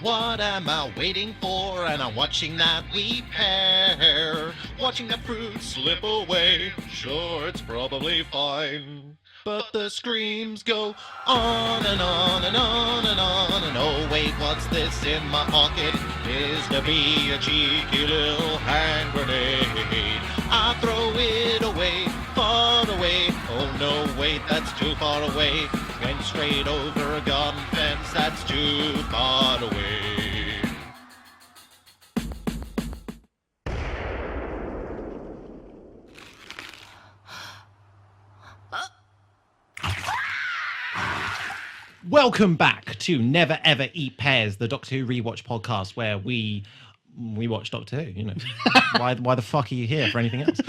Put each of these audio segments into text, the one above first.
What am I waiting for? And I'm watching that wee pear. Watching that fruit slip away. Sure, it's probably fine. But the screams go on and on and on and on. And oh wait, what's this in my pocket? Is to be a cheeky little hand grenade. I throw it away, far away. Oh no, wait, that's too far away. Went straight over a garden fence, that's too far away. Welcome back to Never Ever Eat Pears, the Doctor Who rewatch podcast where we watch Doctor Who, you know. Why the fuck are you here for anything else?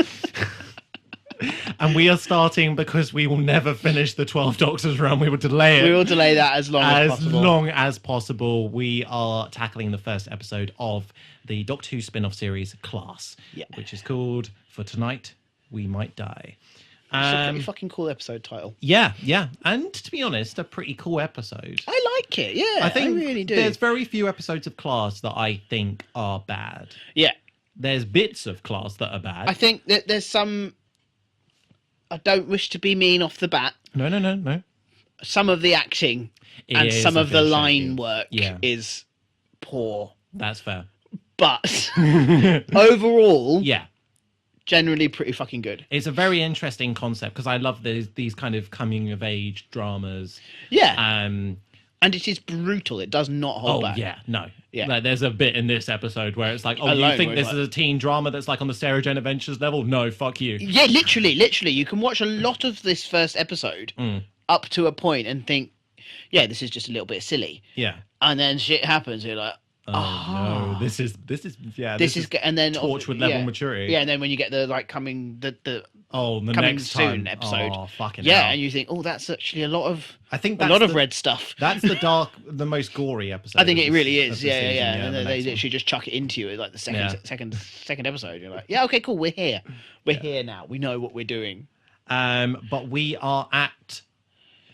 And we are starting because we will never finish the 12 Doctors run. We will delay it. We will delay that as long as possible. As long as possible. We are tackling the first episode of the Doctor Who spin-off series, Class, which is called For Tonight We Might Die. It's a pretty fucking cool episode title. Yeah. And to be honest, a pretty cool episode. I like it, yeah. I really do. There's very few episodes of Class that I think are bad. Yeah. There's bits of Class that are bad. I think that there's some... I don't wish to be mean off the bat. No. Some of the acting and some of the line work is poor. That's fair. But overall... Yeah. Generally pretty fucking good. It's a very interesting concept because I love these kind of coming of age dramas. Yeah. And it is brutal. It does not hold back. Yeah, no. Yeah. Like, there's a bit in this episode where it's like, you think this is a teen drama that's like on the Sarah Jane Adventures level? No, fuck you. Yeah, literally. You can watch a lot of this first episode up to a point and think, yeah, this is just a little bit silly. Yeah. And then shit happens. You're like, no, this is and then Torchwood level maturity. Yeah, and then when you get the coming coming next soon time. Episode, fucking hell. and you think, that's actually a lot of red stuff. That's the most gory episode. I think it really is. Yeah. And then they literally just chuck it into you like the second episode. You're like, yeah, okay, cool, we're here. We're here now. We know what we're doing. But we are at.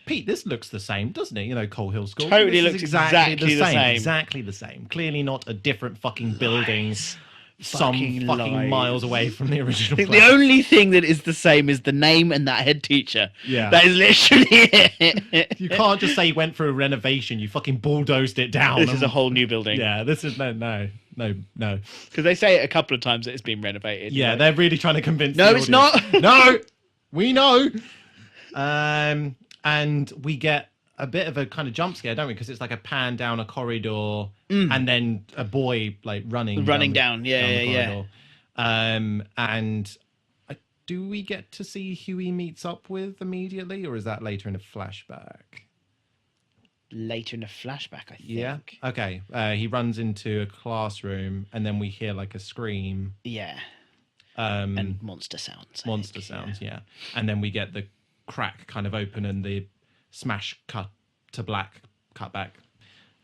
Pete, this looks the same, doesn't it? You know, Coal Hill School. Totally looks exactly the same. Exactly the same. Clearly not a different fucking building fucking miles away from the original place. The only thing that is the same is the name and that head teacher. Yeah. That is literally it. You can't just say you went through a renovation. You fucking bulldozed it down. This is a whole new building. Yeah, this is no. Because they say it a couple of times that it's been renovated. Yeah, they're really trying to convince No, it's not. No, we know. And we get a bit of a kind of jump scare, don't we? Because it's like a pan down a corridor and then a boy like running down. Yeah. And do we get to see who he meets up with immediately, or is that later in a flashback? Later in a flashback, I think. Yeah. Okay. He runs into a classroom, and then we hear like a scream. Yeah. And monster sounds. Yeah. And then we get the crack kind of open and the smash cut to black cut back.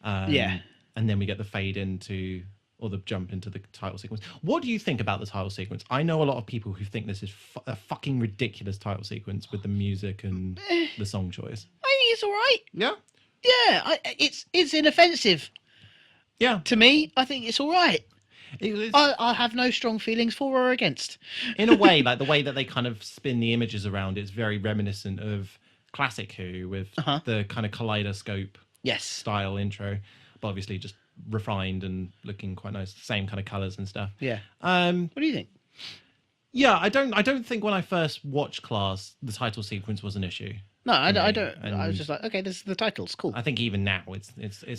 And then we get the fade into, or the jump into the title sequence. What do you think about the title sequence? I know a lot of people who think this is a fucking ridiculous title sequence with the music and the song choice. I think it's all right. Yeah. Yeah, it's inoffensive. Yeah. To me, I think it's all right. I have no strong feelings for or against. In a way, like the way that they kind of spin the images around, it's very reminiscent of classic Who with the kind of kaleidoscope style intro, but obviously just refined and looking quite nice. Same kind of colours and stuff. Yeah. What do you think? Yeah, I don't think when I first watched Class, the title sequence was an issue. No, I don't. And I was just like, okay, this is the title. It's cool. I think even now it's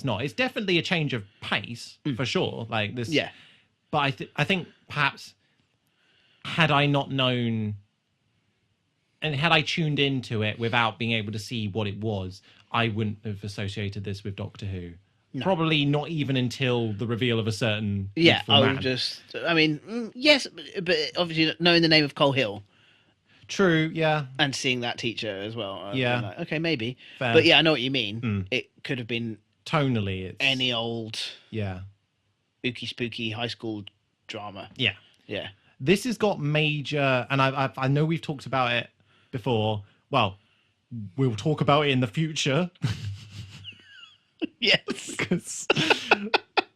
not. It's definitely a change of pace for sure. Like this. Yeah. But I think perhaps had I not known and had I tuned into it without being able to see what it was, I wouldn't have associated this with Doctor Who. No. Probably not even until the reveal of a certain... Yeah, yes, but obviously knowing the name of Coal Hill. True, yeah. And seeing that teacher as well. Yeah. Like, okay, maybe. Fair. But yeah, I know what you mean. It could have been... Tonally, it's... any old... Yeah. Ooky spooky high school drama. Yeah. Yeah. This has got major... And I know we've talked about it before. Well, we'll talk about it in the future. Yes.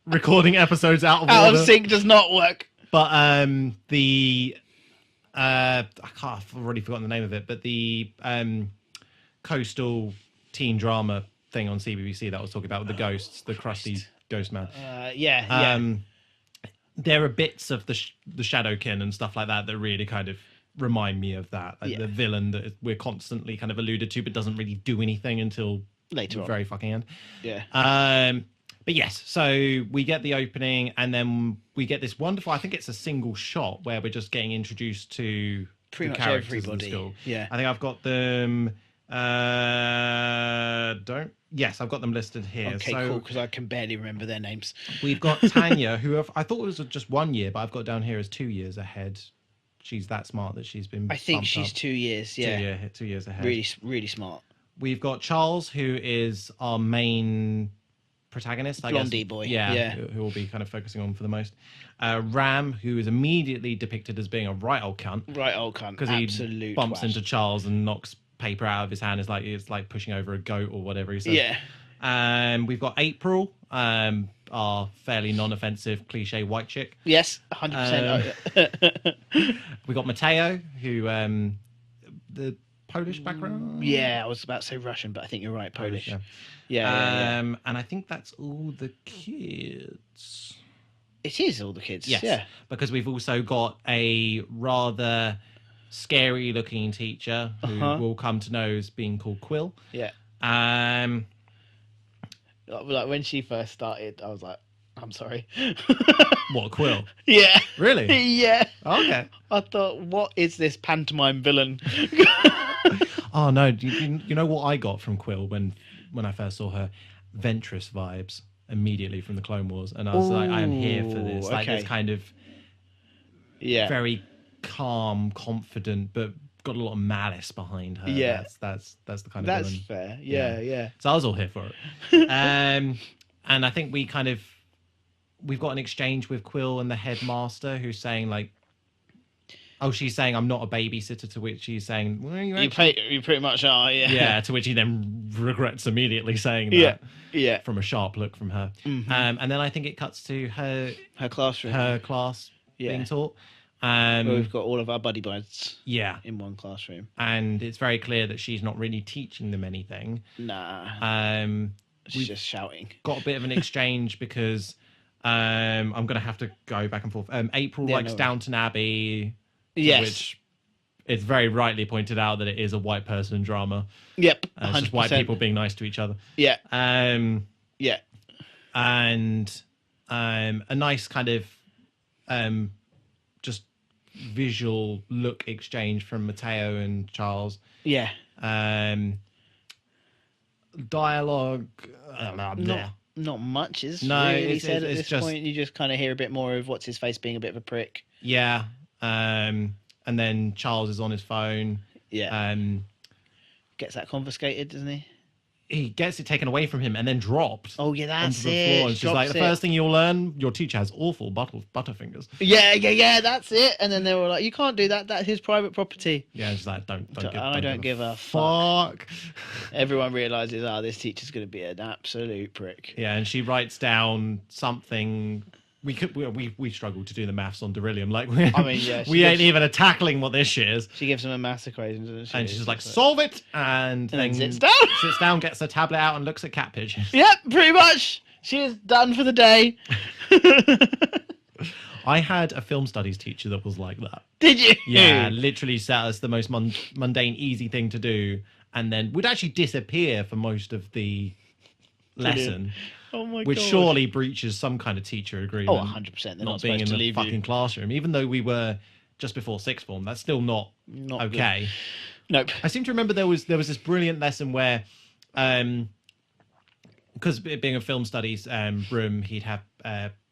recording episodes out of Out order. of sync does not work. But I've already forgotten the name of it, but the coastal teen drama thing on CBBC that I was talking about with the ghosts, the crusty ghost man. There are bits of the Shadowkin and stuff like that that really kind of remind me of that. Like the villain that we're constantly kind of alluded to, but doesn't really do anything until later the on. very fucking end. Yeah. But yes, so we get the opening, and then we get this wonderful. I think it's a single shot where we're just getting introduced to Pretty the much characters everybody. in the school. Yeah. I think I've got them. Yes, I've got them listed here. Okay, so cool, because I can barely remember their names. we've got Tanya, who I thought was just 1 year, but I've got down here as 2 years ahead. She's that smart that she's been. I think bumped she's up 2 years. Yeah. 2 years ahead. Really, really smart. We've got Charles, who is our main protagonist, I guess. Blondie boy. Yeah, Yeah. who we'll be kind of focusing on for the most. Ram, who is immediately depicted as being a right old cunt Right, old cunt. because he Absolute bumps twat. into Charles and knocks paper out of his hand. It's like pushing over a goat or whatever he says. Yeah. We've got April, our fairly non-offensive cliche white chick. Yes, 100%. We got Mateo, who the Polish background. Yeah, I was about to say Russian, but I think you're right, Polish. Yeah. Yeah. And I think that's all the kids. It is all the kids. Yes, Yeah. because we've also got a rather scary-looking teacher who we'll come to know as being called Quill. Yeah. Like when she first started, I was like, I'm sorry. What, Quill? Yeah. Really? Yeah. Okay. I thought, what is this pantomime villain? Oh no! You know what I got from Quill when I first saw her? Ventress vibes immediately from the Clone Wars, and I was like, I am here for this. Like this okay. kind of very calm, confident, but got a lot of malice behind her. Yeah. That's the kind of That's villain. fair. Yeah. So I was all here for it. And I think we've got an exchange with Quill and the headmaster who's saying like, oh, she's saying I'm not a babysitter, to which he's saying, well, you pretty much are, yeah. yeah, to which he then regrets immediately saying that. Yeah. From a sharp look from her. And then I think it cuts to her Her class. being taught. Where we've got all of our buddy buds Yeah. in one classroom. And it's very clear that she's not really teaching them anything. Nah. She's we've just shouting. got a bit of an exchange because I'm going to have to go back and forth. April likes Downton Abbey. Yes. Which it's very rightly pointed out that it is a white person drama. Yep. It's just white people being nice to each other. Yeah. Yeah. And a nice kind of just visual look exchange from Mateo and Charles. Yeah. Dialogue. Not much is No, really it's said at this just point. You just kind of hear a bit more of what's his face being a bit of a prick. Yeah. And then Charles is on his phone. Yeah. Gets that confiscated, doesn't he? He gets it taken away from him and then dropped. Oh yeah, that's onto the it. floor. And she's like, the first thing you'll learn, your teacher has awful butterfingers. Yeah, that's it. And then they were like, you can't do that. That's his private property. Yeah, and she's like, don't give a fuck. Everyone realizes, this teacher's going to be an absolute prick. Yeah, and she writes down something. We struggle to do the maths on Beryllium. Like, we ain't even tackling what this shit is. She gives him a maths equation, doesn't she? And she's like, solve it, and then sits down, gets her tablet out, and looks at cat pigeons. Yep, pretty much. She is done for the day. I had a film studies teacher that was like that. Did you? Yeah, literally set us the most mundane, easy thing to do, and then would actually disappear for most of the lesson. Oh my god. Which surely breaches some kind of teacher agreement. Oh, 100%. They're not not being in supposed to the leave fucking you. classroom. Even though we were just before sixth form, that's still not okay. Good. Nope. I seem to remember there was this brilliant lesson where, because it being a film studies room, he'd have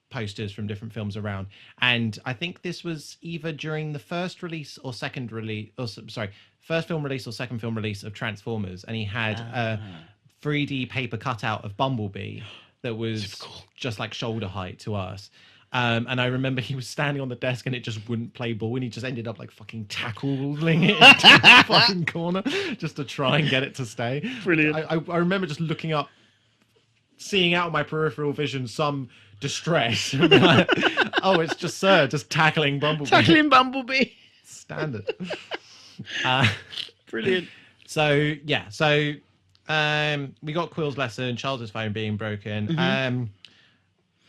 posters from different films around, and I think this was either during the first release or second release, first film release or second film release of Transformers, and he had a 3D paper cutout of Bumblebee that was just like shoulder height to us. And I remember he was standing on the desk and it just wouldn't play ball, and he just ended up like fucking tackling it into the fucking corner just to try and get it to stay. Brilliant. I remember just looking up, seeing out of my peripheral vision some distress. And be like, oh, it's just Sir, just tackling Bumblebee. Tackling Bumblebee. Standard. Brilliant. So we got Quill's lesson, Charles's phone being broken. Mm-hmm.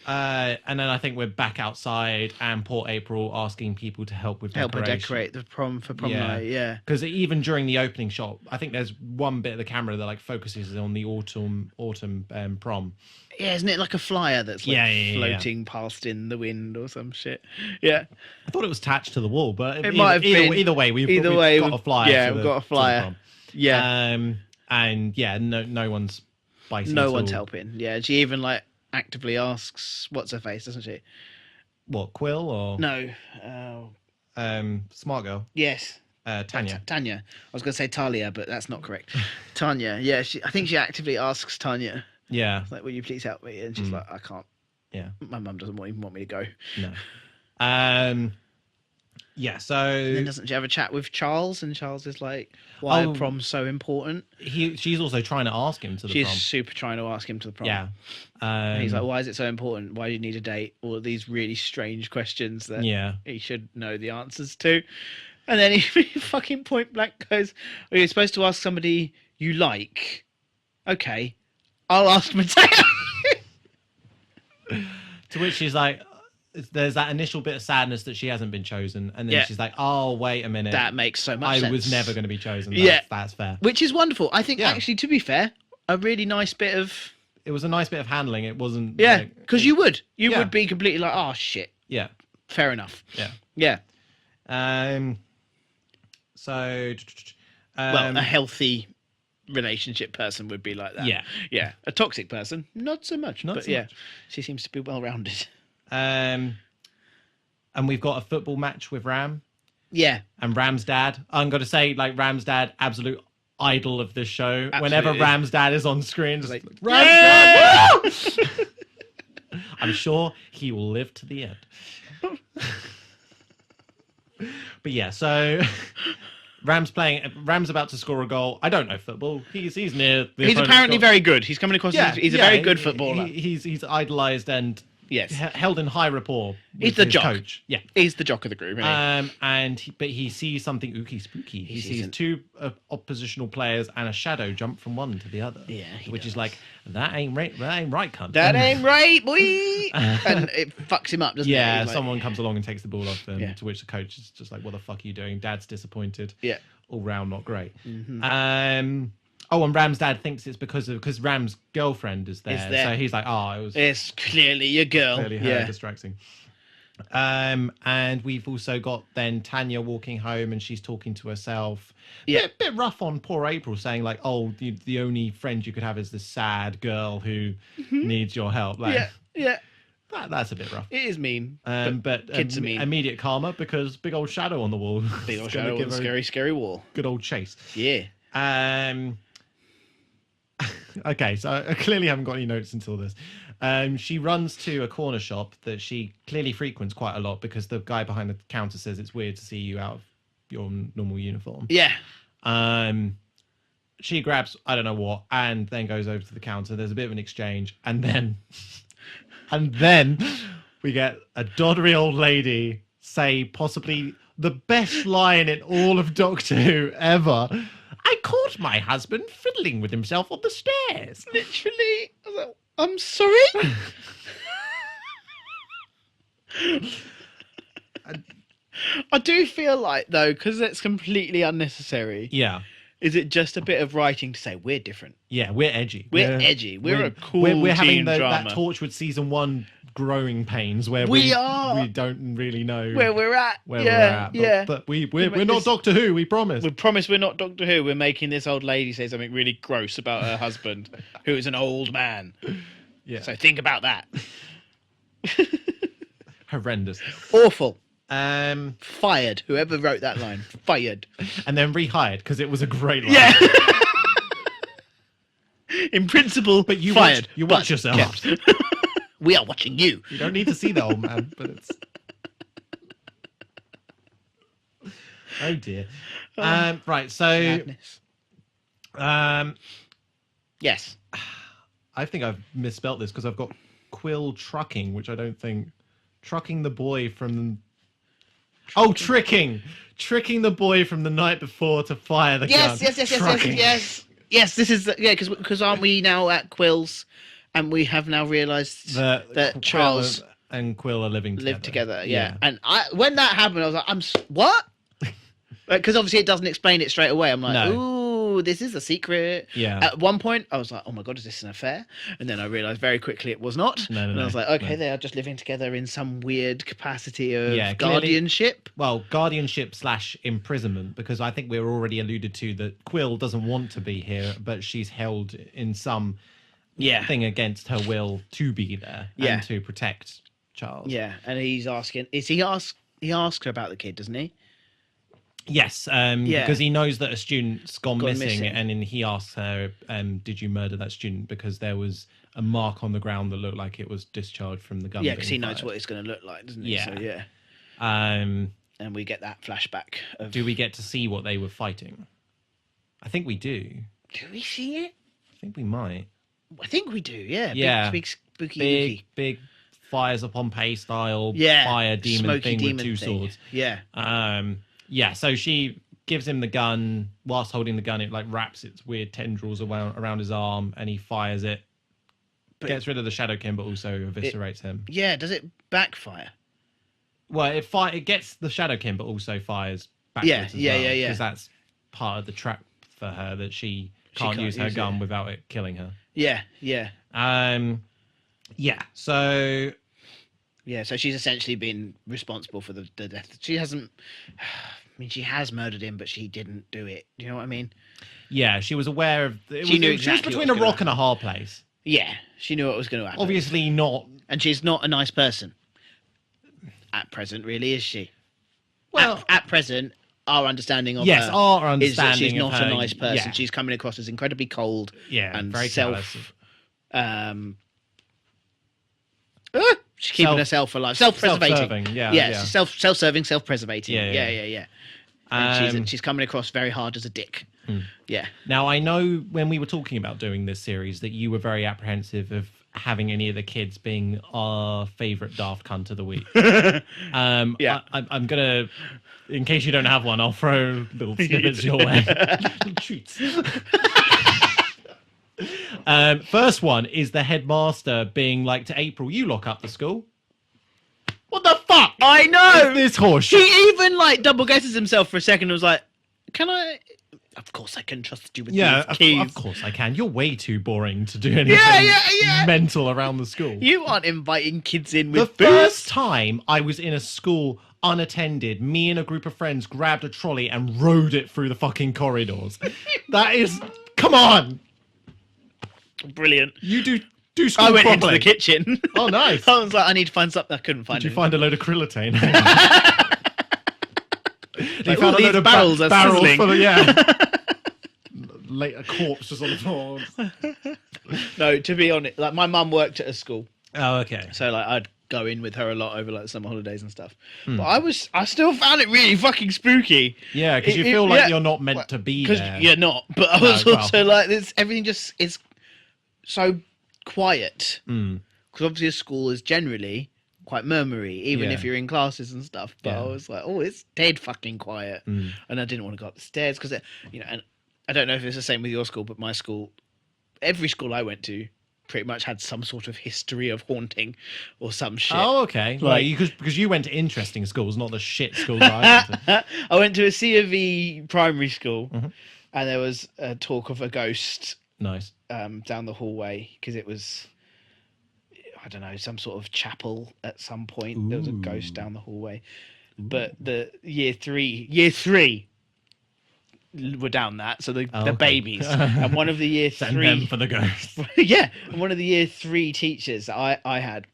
And then I think we're back outside and poor April asking people to help with Help her decoration. decorate the prom for prom night, yeah. Because even during the opening shot, I think there's one bit of the camera that like focuses on the autumn prom. Yeah, isn't it like a flyer that's like floating past in the wind or some shit? Yeah. I thought it was attached to the wall, but It might have been. Either way, we've got a flyer. Yeah, to we've the, got a flyer. to the prom. Yeah. And yeah, no one's biting. No one's helping. Yeah, she even like actively asks what's her face, doesn't she? What, Quill or No. Smart Girl? Yes. Tanya. Tanya. I was going to say Talia, but that's not correct. Tanya. Yeah, I think she actively asks Tanya. Yeah. It's like, will you please help me? And she's like, I can't. Yeah. My mum doesn't even want me to go. No. Yeah, so... And then doesn't she have a chat with Charles? And Charles is like, why are proms so important? She's also trying to ask him to the prom. She's super trying to ask him to the prom. Yeah. And he's like, why is it so important? Why do you need a date? All of these really strange questions that he should know the answers to. And then he fucking point blank goes, oh, you're supposed to ask somebody you like. Okay, I'll ask Mateo. To which she's like, there's that initial bit of sadness that she hasn't been chosen. And then she's like, oh, wait a minute. That makes so much sense. I was never going to be chosen. That's fair. Which is wonderful. I think, actually, to be fair, a really nice bit of... It was a nice bit of handling. It wasn't... Yeah, because you would. You would be completely like, oh, shit. Yeah. Fair enough. Yeah. Yeah. So... well, a healthy relationship person would be like that. Yeah. Yeah. A toxic person, not so much. Not but so yeah, much. she seems to be well-rounded. And we've got a football match with Ram. Yeah. And Ram's dad. I'm going to say, like, Ram's dad, absolute idol of this show. Absolutely. Whenever Ram's dad is on screen, just like, Ram's dad! I'm sure he will live to the end. But yeah, so Ram's about to score a goal. I don't know football. He's near the He's apparently very good. He's coming across he's a very good footballer. He's idolized and held in high rapport. He's the his jock. Coach. Yeah. He's the jock of the group, isn't he? But he sees something ooky spooky. He sees two oppositional players and a shadow jump from one to the other. Yeah, which is like, that ain't right, cunt. That ain't right, boy. And it fucks him up, doesn't it? Yeah, Like, someone comes along and takes the ball off them. To which the coach is just like, what the fuck are you doing? Dad's disappointed. Yeah. All round not great. Mm-hmm. And Ram's dad thinks it's because Ram's girlfriend is there. So he's like, it's clearly your girl. Clearly her distracting. And we've also got then Tanya walking home and she's talking to herself. Yeah. Bit rough on poor April, saying like, oh, the only friend you could have is this sad girl who needs your help. Like, yeah. That's a bit rough. It is mean. But kids are mean. Immediate karma because big old shadow on the wall. Big old shadow on the scary, scary wall. Good old chase. Yeah. Okay, so I clearly haven't got any notes until this. She runs to a corner shop that she clearly frequents quite a lot because the guy behind the counter says it's weird to see you out of your normal uniform. Yeah. She grabs, I don't know what, and then goes over to the counter. There's a bit of an exchange, and then we get a doddery old lady say possibly the best line in all of Doctor Who ever. I caught my husband fiddling with himself on the stairs. Literally. I was like, I'm sorry? I do feel like, though, because it's completely unnecessary. Yeah. Is it just a bit of writing to say we're different? Yeah, we're edgy. We're edgy. We're a cool We're having teen drama. that Torchwood season 1 growing pains where we don't really know where we're at. But we're not Doctor Who, we promise. We promise we're not Doctor Who. We're making this old lady say something really gross about her husband, who is an old man. Yeah. So think about that. Horrendous. Awful. Fired. Whoever wrote that line. Fired. And then rehired because it was a great line. Yeah. In principle, but you fired. You watch yourself. We are watching you. You don't need to see the old man, but it's... Oh dear. Right, so... Madness. Yes. I I think I've misspelt this because I've got Quill trucking, which I don't think trucking the boy from. Oh, tricking the boy from the night before to fire the gun. Yes. This is because aren't we now at Quill's, and we have now realised that Charles and Quill are living together. Yeah. And when that happened, I was like, what? Because obviously it doesn't explain it straight away. I'm like, ooh, this is a secret. Yeah. At one point, I was like, oh my God, is this an affair? And then I realised very quickly it was not. No. And I was like, okay, they are just living together in some weird capacity of guardianship. Guardianship / imprisonment, because I think we're already alluded to that Quill doesn't want to be here, but she's held in some thing against her will to be there and to protect Charles. Yeah, and he's asking, he asks her about the kid, doesn't he? Yes, because he knows that a student's gone missing, and then he asks her, did you murder that student? Because there was a mark on the ground that looked like it was discharged from the gun. Yeah, because he knows what it's going to look like, doesn't he? Yeah. So, yeah. And we get that flashback of... Do we get to see what they were fighting? I think we do. Do we see it? I think we might. I think we do, yeah. Yeah. Big spooky. Big fires upon Pompeii style fire demon thing with two swords. Yeah. Yeah, so she gives him the gun. Whilst holding the gun, it like wraps its weird tendrils around his arm, and he fires it. Gets rid of the Shadowkin, but also eviscerates him. Yeah, does it backfire? Well, it gets the Shadowkin, but also fires backwards as well. Yeah. Because that's part of the trap for her, that she can't use her gun without it killing her. Yeah. So... Yeah, so she's essentially been responsible for the death. She hasn't... I mean, she has murdered him, but she didn't do it. You know what I mean? Yeah, she was aware of... She knew exactly she was between a rock and a hard place. Yeah, she knew what was going to happen. Obviously not... And she's not a nice person. At present, really, is she? Well... At present, our understanding of her our understanding is that she's not a nice person. Yeah. She's coming across as incredibly cold and very self... she's keeping herself alive. Self-preservating. Self-serving, self-preservating. Yeah. And she's coming across very hard as a dick. Yeah. Now, I know when we were talking about doing this series that you were very apprehensive of having any of the kids being our favourite daft cunt of the week. I'm going to, in case you don't have one, I'll throw little snippets your way. Little treats. First one is the headmaster being like to April, you lock up the school. What the fuck? I know! This horse. He even like double guesses himself for a second and was like, can I... Of course I can trust you with these keys. Of course I can. You're way too boring to do anything mental around the school. You aren't inviting kids in with The first time I was in a school unattended, me and a group of friends grabbed a trolley and rode it through the fucking corridors. That is... Come on! Brilliant. You do school I went properly. into the kitchen. Oh, nice. I was like, I need to find something. I couldn't find it. Did you find a load of krillitane? Like, found a load of barrels sizzling. Full of, a corpse just on the floor. No, to be honest, like my mum worked at a school. Oh, okay. So like I'd go in with her a lot over like summer holidays and stuff. But I still found it really fucking spooky. Yeah, because you feel like you're not meant to be there. Because you're not. But I was also like, everything just is so quiet. Because obviously a school is generally quite murmury, even if you're in classes and stuff. But I was like, oh, it's dead fucking quiet. And I didn't want to go up the stairs because, and I don't know if it's the same with your school, but my school, every school I went to pretty much had some sort of history of haunting or some shit. Oh, okay. Like, because you went to interesting schools, not the shit schools I went to. I went to a C of E primary school, and there was a talk of a ghost. Nice. Down the hallway, because it was, I don't know, some sort of chapel at some point. Ooh. There was a ghost down the hallway. Ooh. But the year three were down that, so the babies. And one of the year Send three... them for the ghost. Yeah, and one of the year three teachers that I had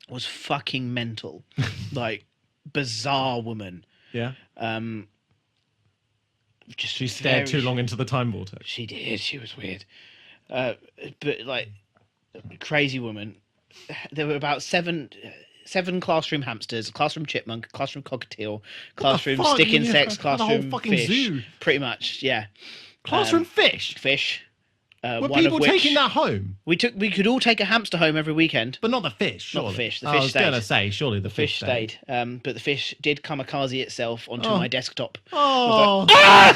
was fucking mental. Like, bizarre woman. Yeah. She stared too long into the time vortex. She did. She was weird. But like, crazy woman. There were about seven classroom hamsters, classroom chipmunk, classroom cockatiel, classroom stick insects, classroom fish. Zoo. Pretty much, yeah. Classroom fish. Fish. Were one people of which taking that home? we could all take a hamster home every weekend. But not the fish, surely. Not the fish. The I fish was stayed. going to say, surely the fish stayed. But the fish did kamikaze itself onto my desktop. Oh. Like,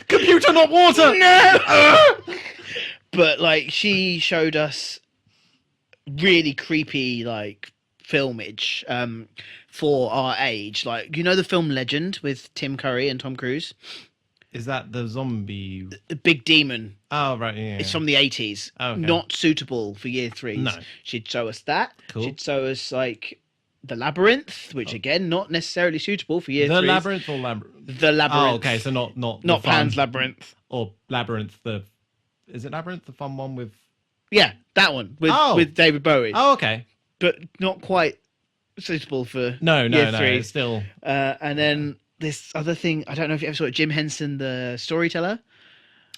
Computer, not water! No! But, like, she showed us really creepy, like, filmage for our age. Like, you know the film Legend with Tim Curry and Tom Cruise? Is that the zombie? The Big Demon. Oh, right, yeah. It's from the 80s. Oh, okay. Not suitable for year threes. No. She'd show us that. Cool. She'd show us, like, The Labyrinth, which, again, not necessarily suitable for year threes. The Labyrinth or Labyrinth? The Labyrinth. Oh, okay, so not Pan's Labyrinth. Or Labyrinth, is it Labyrinth, the fun one with... Yeah, that one, with David Bowie. Oh, okay. But not quite suitable for No, year three. it's still... And then this other thing, I don't know if you ever saw it, Jim Henson, the storyteller.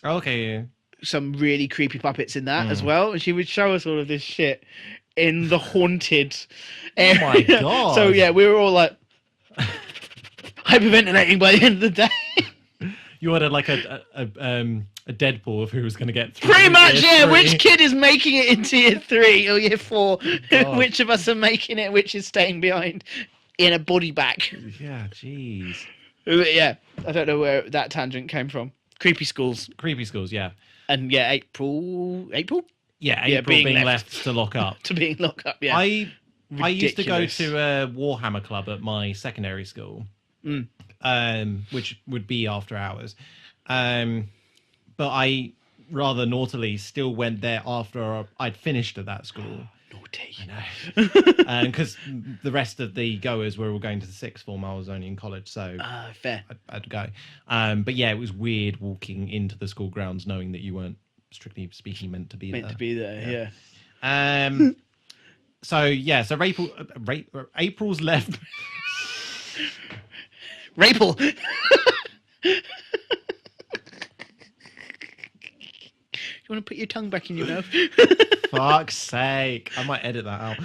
Oh, okay, yeah. Some really creepy puppets in that as well. And she would show us all of this shit in the haunted area. Oh my God. So, yeah, we were all like hyperventilating by the end of the day. You ordered like a Deadpool of who was going to get through. Pretty much, yeah. three. Which kid is making it into year 3 or year 4? God. Which of us are making it? Which is staying behind in a body bag? Yeah, jeez. Yeah, I don't know where that tangent came from. Creepy schools. Creepy schools, yeah. And yeah, April? Yeah, April being left to lock up. To being locked up, yeah. I used to go Ridiculous. to a Warhammer club at my secondary school, which would be after hours. But I rather naughtily still went there after I'd finished at that school. Naughty. I know. Because the rest of the goers were all going to the sixth form. I was only in college, so Fair. I'd go. But yeah, it was weird walking into the school grounds knowing that you weren't, strictly speaking, meant to be there. Yeah. So April's left. Rapel. You want to put your tongue back in your mouth? Fuck's sake. I might edit that out.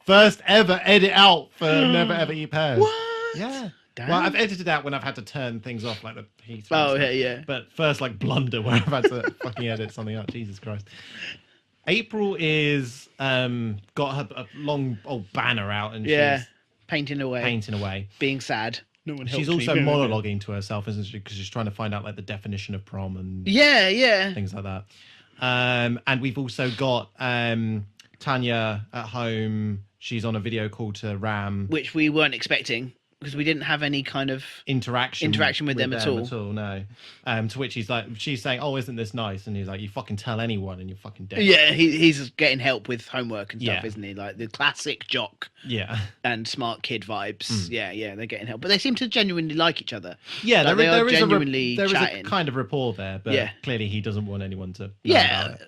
First ever edit out for Never Ever Eat Pears. What? Yeah. Damn. Well, I've edited out when I've had to turn things off, like the heat. Oh, yeah. But first, like, blunder where I've had to fucking edit something out. Jesus Christ. April is got her a long old banner out and she's painting away. Being sad. No one She's helped also me. monologuing to herself, isn't she? Because she's trying to find out like the definition of prom and things like that. And we've also got Tanya at home. She's on a video call to Ram, which we weren't expecting because we didn't have any kind of interaction with them at all. No. To which she's saying, "Oh, isn't this nice?" And he's like, "You fucking tell anyone, and you're fucking dead." Yeah, he's getting help with homework and stuff, Yeah. isn't he? Like the classic jock. Yeah. And smart kid vibes. Yeah, they're getting help, but they seem to genuinely like each other. Yeah, like there is genuinely there is chatting. a kind of rapport there, but clearly he doesn't want anyone to know about it.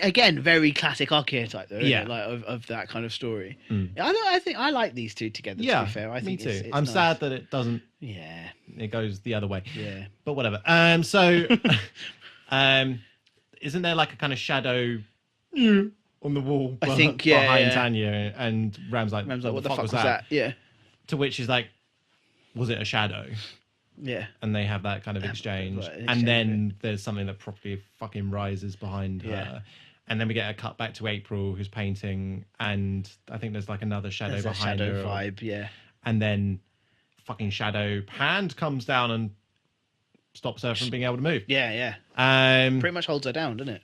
Again, very classic archetype, though. Yeah, isn't it? Like of that kind of story. I think I like these two together. Yeah, to be fair, I think me too. It's I'm nice. sad that it doesn't. Yeah, it goes the other way. Yeah, but whatever. So, isn't there like a kind of shadow on the wall? I think behind Tanya, and Ram's like, what the fuck was that? Yeah. To which is like, was it a shadow? Yeah. And they have that kind of exchange. And then there's something that properly fucking rises behind her. And then we get a cut back to April, who's painting, and I think there's like another shadow behind her. Vibe, yeah. And then fucking shadow hand comes down and stops her from being able to move. Yeah. Pretty much holds her down, doesn't it?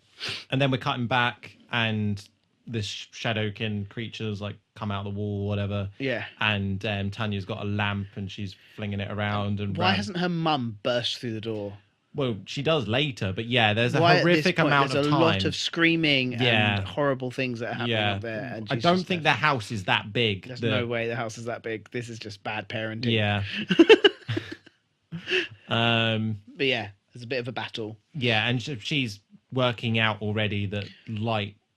And then we're cutting back, and this shadowkin creatures like come out of the wall or whatever. Yeah. And Tanya's got a lamp and she's flinging it around. And why hasn't her mum burst through the door? Well, she does later, but yeah, there's a horrific amount of time. There's a lot of screaming and horrible things that are happening up there. And I don't think the house is that big. There's no way the house is that big. This is just bad parenting. Yeah. But yeah, there's a bit of a battle. Yeah, and she's working out already that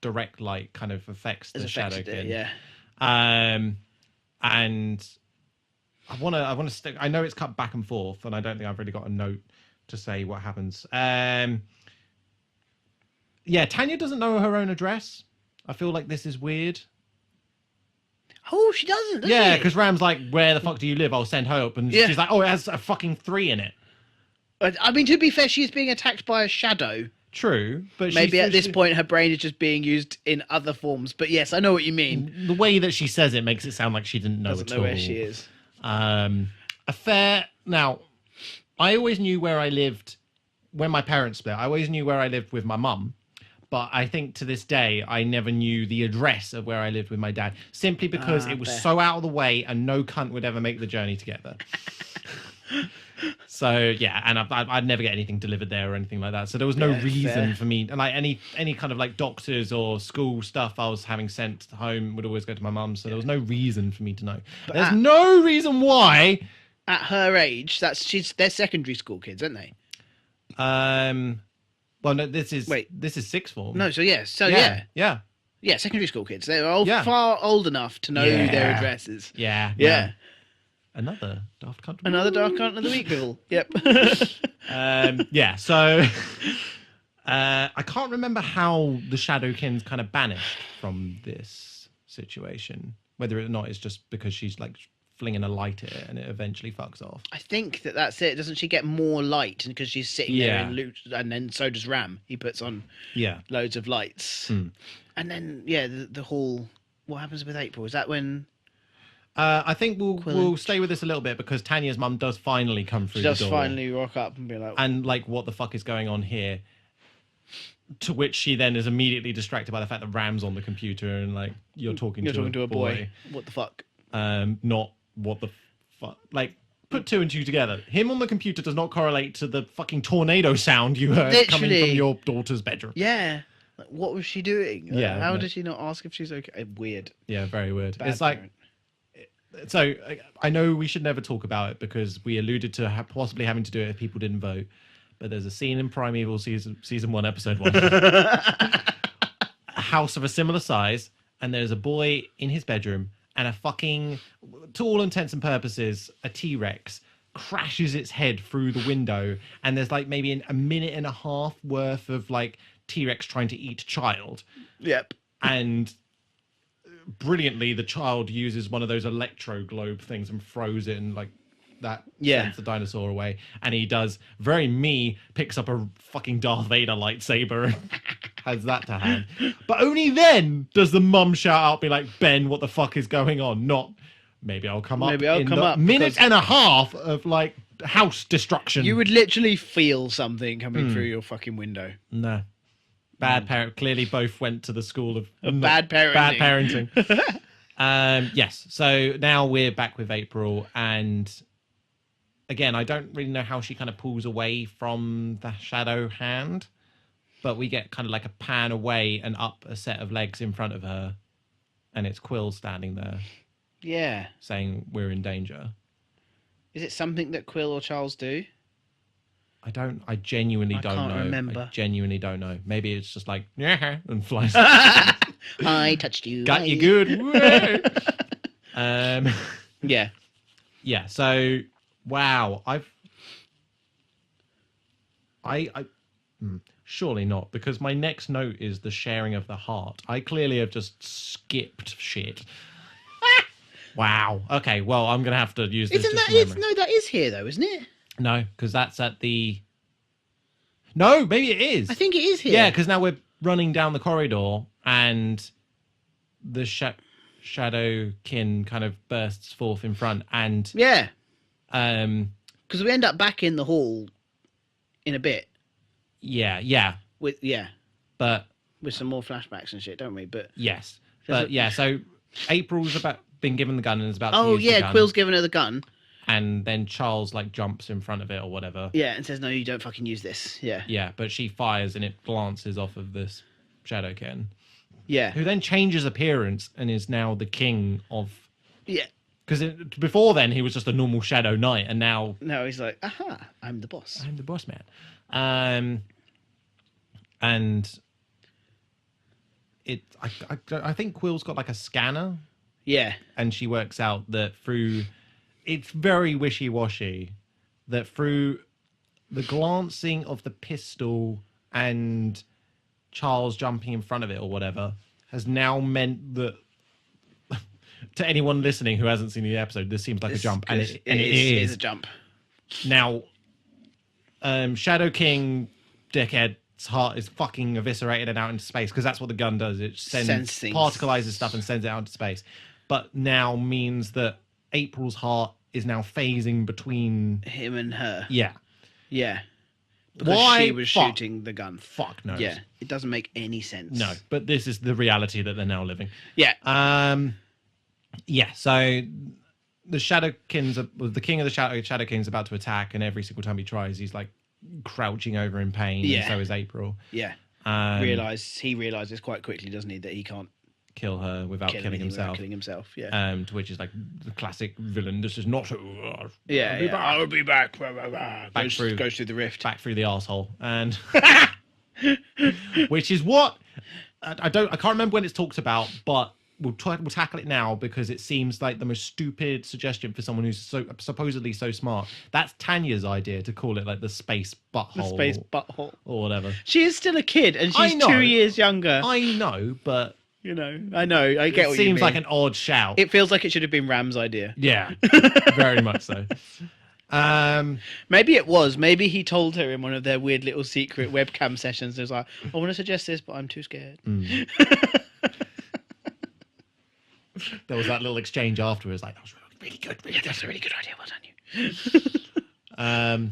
direct light kind of affects the shadowkin. Yeah. And I want to stick. I know it's cut back and forth, and I don't think I've really got a note to say what happens. Yeah, Tanya doesn't know her own address. I feel like this is weird. Oh, she doesn't. Yeah, because Ram's like, "Where the fuck do you live? I'll send help," and she's like, "Oh, it has a fucking 3 in it." I mean, to be fair, she is being attacked by a shadow. True, but maybe at this point her brain is just being used in other forms. But yes, I know what you mean. The way that she says it makes it sound like she didn't know Doesn't at know all. where she is. Now, I always knew where I lived when my parents split. I always knew where I lived with my mum, but I think to this day I never knew the address of where I lived with my dad, simply because it was so out of the way and no cunt would ever make the journey to get there. So yeah, and I'd never get anything delivered there or anything like that. So there was no reason for me, and like any kind of like doctors or school stuff I was having sent home would always go to my mum. So there was no reason for me to know. But there's no reason why. At her age, they're secondary school kids, aren't they? Well, no, this is sixth form. No, yeah, secondary school kids. They're all far old enough to know their addresses. Yeah. Another daft cunt. Another daft cunt of the week, people. Yep. So I can't remember how the Shadowkins kind of banished from this situation. Whether or not it's just because she's like flinging a light at it and it eventually fucks off. I think that's it. Doesn't she get more light because she's sitting there in loot, and then so does Ram. He puts on loads of lights, and then the whole. What happens with April? Is that when? I think we'll stay with this a little bit because Tanya's mum does finally come through the door. She does finally rock up and be like... And, like, what the fuck is going on here? To which she then is immediately distracted by the fact that Ram's on the computer and, like, you're talking to a boy. What the fuck? Not what the fuck. Like, put two and two together. Him on the computer does not correlate to the fucking tornado sound you heard coming from your daughter's bedroom. Yeah. Like, what was she doing? How did she not ask if she's okay? Weird. Yeah, very weird. Bad it's like... parent. So I know we should never talk about it because we alluded to possibly having to do it if people didn't vote. But there's a scene in Primeval season 1, episode 1, a house of a similar size, and there's a boy in his bedroom, and a fucking, to all intents and purposes, a T-Rex crashes its head through the window, and there's like maybe a minute and a half worth of like T-Rex trying to eat child. Yep. And brilliantly, the child uses one of those electro globe things and throws it and like that sends the dinosaur away. And he does picks up a fucking Darth Vader lightsaber and has that to hand. But only then does the mum shout out, be like, Ben, what the fuck is going on? Not maybe I'll come up. Minute and a half of like house destruction. You would literally feel something coming through your fucking window. No. Bad parent. Clearly, both went to the school of bad parenting. Bad parenting. Yes. So now we're back with April, and again, I don't really know how she kind of pulls away from the shadow hand, but we get kind of like a pan away and up a set of legs in front of her, and it's Quill standing there. Yeah. Saying we're in danger. Is it something that Quill or Charles do? I genuinely don't know. I can't remember. I genuinely don't know. Maybe it's just like, yeah, and flies. I touched you. Got you good. Yeah. Yeah, so, wow. Surely not, because my next note is the sharing of the heart. I clearly have just skipped shit. Wow. Okay, well, I'm going to have to use this. That is here, though, isn't it? No, because that's at the... No, maybe it is. I think it is here. Yeah, because now we're running down the corridor and the Shadowkin kind of bursts forth in front and... Yeah. Because we end up back in the hall in a bit. Yeah. But... With some more flashbacks and shit, don't we? But yes. But yeah, so April's been given the gun and is about to use the gun. Quill's given her the gun. And then Charles like jumps in front of it or whatever. Yeah, and says, "No, you don't fucking use this." Yeah. Yeah, but she fires and it glances off of this Shadowkin. Yeah. Who then changes appearance and is now the king of. Yeah. Because before then he was just a normal Shadow Knight, and now. No, he's like, "Aha! I'm the boss. I'm the boss man." And. I think Quill's got like a scanner. Yeah. And she works out that through. It's very wishy-washy that through the glancing of the pistol and Charles jumping in front of it or whatever has now meant that to anyone listening who hasn't seen the episode, this seems like a jump. And it is a jump. Now, Shadow King dickhead's heart is fucking eviscerated and out into space, because that's what the gun does. It sends particleizes stuff and sends it out into space. But now means that April's heart is now phasing between him and her. Yeah. Yeah. Because she was shooting the gun. Fuck knows. Yeah. It doesn't make any sense. No, but this is the reality that they're now living. Yeah. Yeah, so the Shadowkins, the king of the Shadowkins about to attack, and every single time he tries, he's like crouching over in pain, and so is April. Yeah. He realizes quite quickly, doesn't he, that he can't kill her without killing himself. Yeah. To which is like the classic villain. This is not. I'll be back. Goes through the rift, back through the asshole, and which is what I can't remember when it's talked about, but we'll tackle it now because it seems like the most stupid suggestion for someone who's supposedly so smart. That's Tanya's idea, to call it like the space butthole, or whatever. She is still a kid, and she's 2 years younger. I know, but. I know. I get what you mean. It seems like an odd shout. It feels like it should have been Ram's idea. Yeah, very much so. Maybe it was. Maybe he told her in one of their weird little secret webcam sessions. It was like, I want to suggest this, but I'm too scared. There was that little exchange afterwards, like, that was really good. That's a really good idea. Well done, you.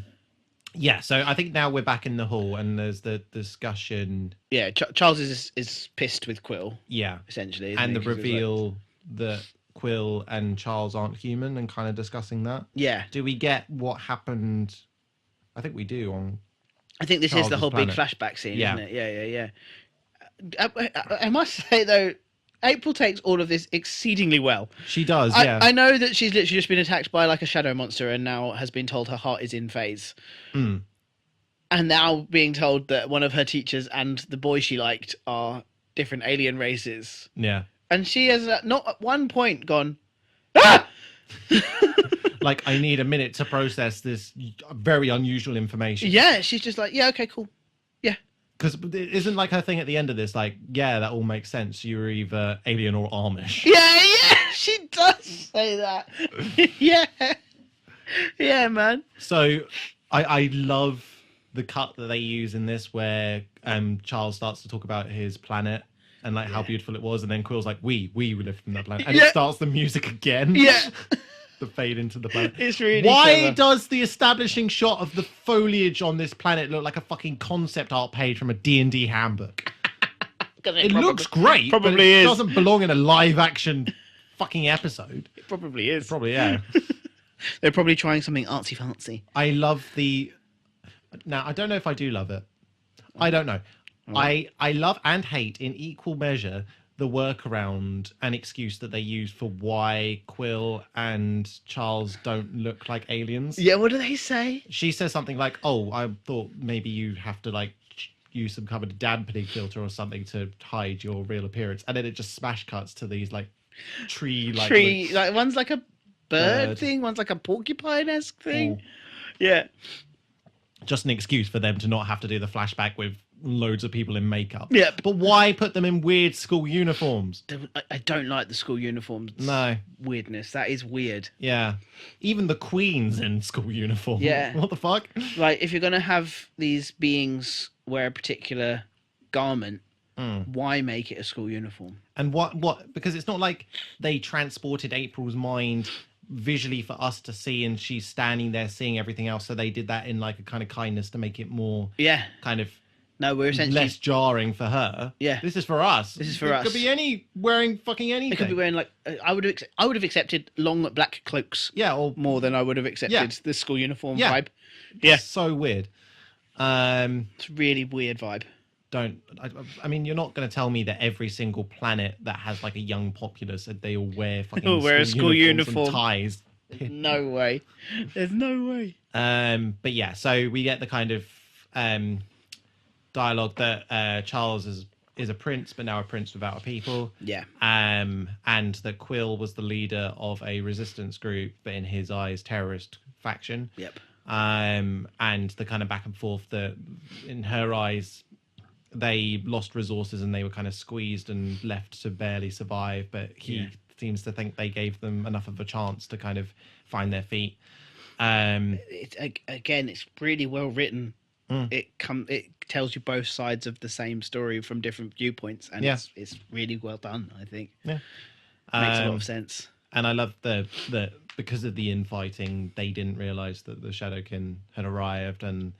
Yeah, so I think now we're back in the hall, and there's the discussion. Yeah, Charles is pissed with Quill. Yeah, essentially, and the reveal that Quill and Charles aren't human, and kind of discussing that. Yeah. Do we get what happened? I think we do. I think this Charles's is the whole planet. big flashback scene, isn't it? Yeah. I must say though, April takes all of this exceedingly well. She does, yeah. I know that she's literally just been attacked by like a shadow monster and now has been told her heart is in phase. Mm. And now being told that one of her teachers and the boy she liked are different alien races. Yeah. And she has not at one point gone, ah! Like, I need a minute to process this very unusual information. Yeah, she's just like, yeah, okay, cool. Yeah. Because it isn't like her thing at the end of this, like, yeah, that all makes sense. You're either alien or Amish. Yeah, she does say that. Yeah. Yeah, man. So I love the cut that they use in this where Charles starts to talk about his planet and like how beautiful it was, and then Quill's like, we lived from that planet. And it starts the music again. Yeah. The fade into the planet. It's really Why clever. does the establishing shot of the foliage on this planet look like a fucking concept art page from a D&D handbook? It looks great, probably but it is. doesn't belong in a live action fucking episode. It probably is. Probably, yeah. They're probably trying something artsy fancy. I love now, I don't know if I do love it. I don't know. I love and hate in equal measure the workaround and excuse that they use for why Quill and Charles don't look like aliens. Yeah, what do they say? She says something like, oh, I thought maybe you have to like use some kind of dampening filter or something to hide your real appearance. And then it just smash cuts to these like tree, like one's like a bird thing, one's like a porcupine-esque thing. Yeah. Just an excuse for them to not have to do the flashback with loads of people in makeup. Yeah. But why put them in weird school uniforms? I don't like the school uniforms. No. Weirdness. That is weird. Yeah. Even the Queen's in school uniform. Yeah. What the fuck? Like, if you're going to have these beings wear a particular garment, why make it a school uniform? And what? Because it's not like they transported April's mind visually for us to see, and she's standing there seeing everything else. So they did that in like a kind of kindness to make it more kind of we're essentially less jarring for her. Yeah, this is for us. This is for us. It could be any wearing fucking anything. It could be wearing like I would have accepted long black cloaks. Yeah, or more than I would have accepted the school uniform vibe. Yeah, so weird. It's a really weird vibe. I mean, you're not going to tell me that every single planet that has like a young populace, they all wear fucking school uniform and ties. No way. There's no way. But yeah, so we get the kind of dialogue that Charles is a prince, but now a prince without a people. Yeah. And that Quill was the leader of a resistance group, but in his eyes, terrorist faction. Yep. And the kind of back and forth that in her eyes, they lost resources and they were kind of squeezed and left to barely survive, but he seems to think they gave them enough of a chance to kind of find their feet. Again, it's really well written. Mm. It tells you both sides of the same story from different viewpoints, and it's really well done. I think. Yeah, makes a lot of sense. And I love the because of the infighting, they didn't realize that the Shadowkin had arrived, and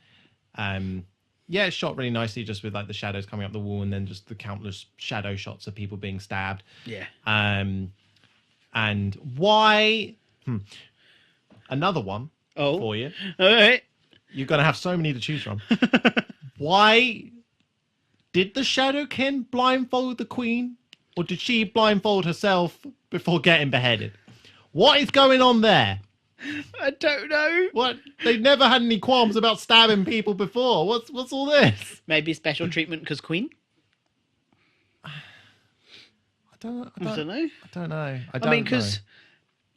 it's shot really nicely, just with like the shadows coming up the wall, and then just the countless shadow shots of people being stabbed. Yeah. And why? Another one for you. All right. You're gonna have so many to choose from. Why did the Shadowkin blindfold the Queen, or did she blindfold herself before getting beheaded? What is going on there? I don't know. What? They've never had any qualms about stabbing people before. What's all this? Maybe special treatment because Queen? I don't know. I don't know. I mean, because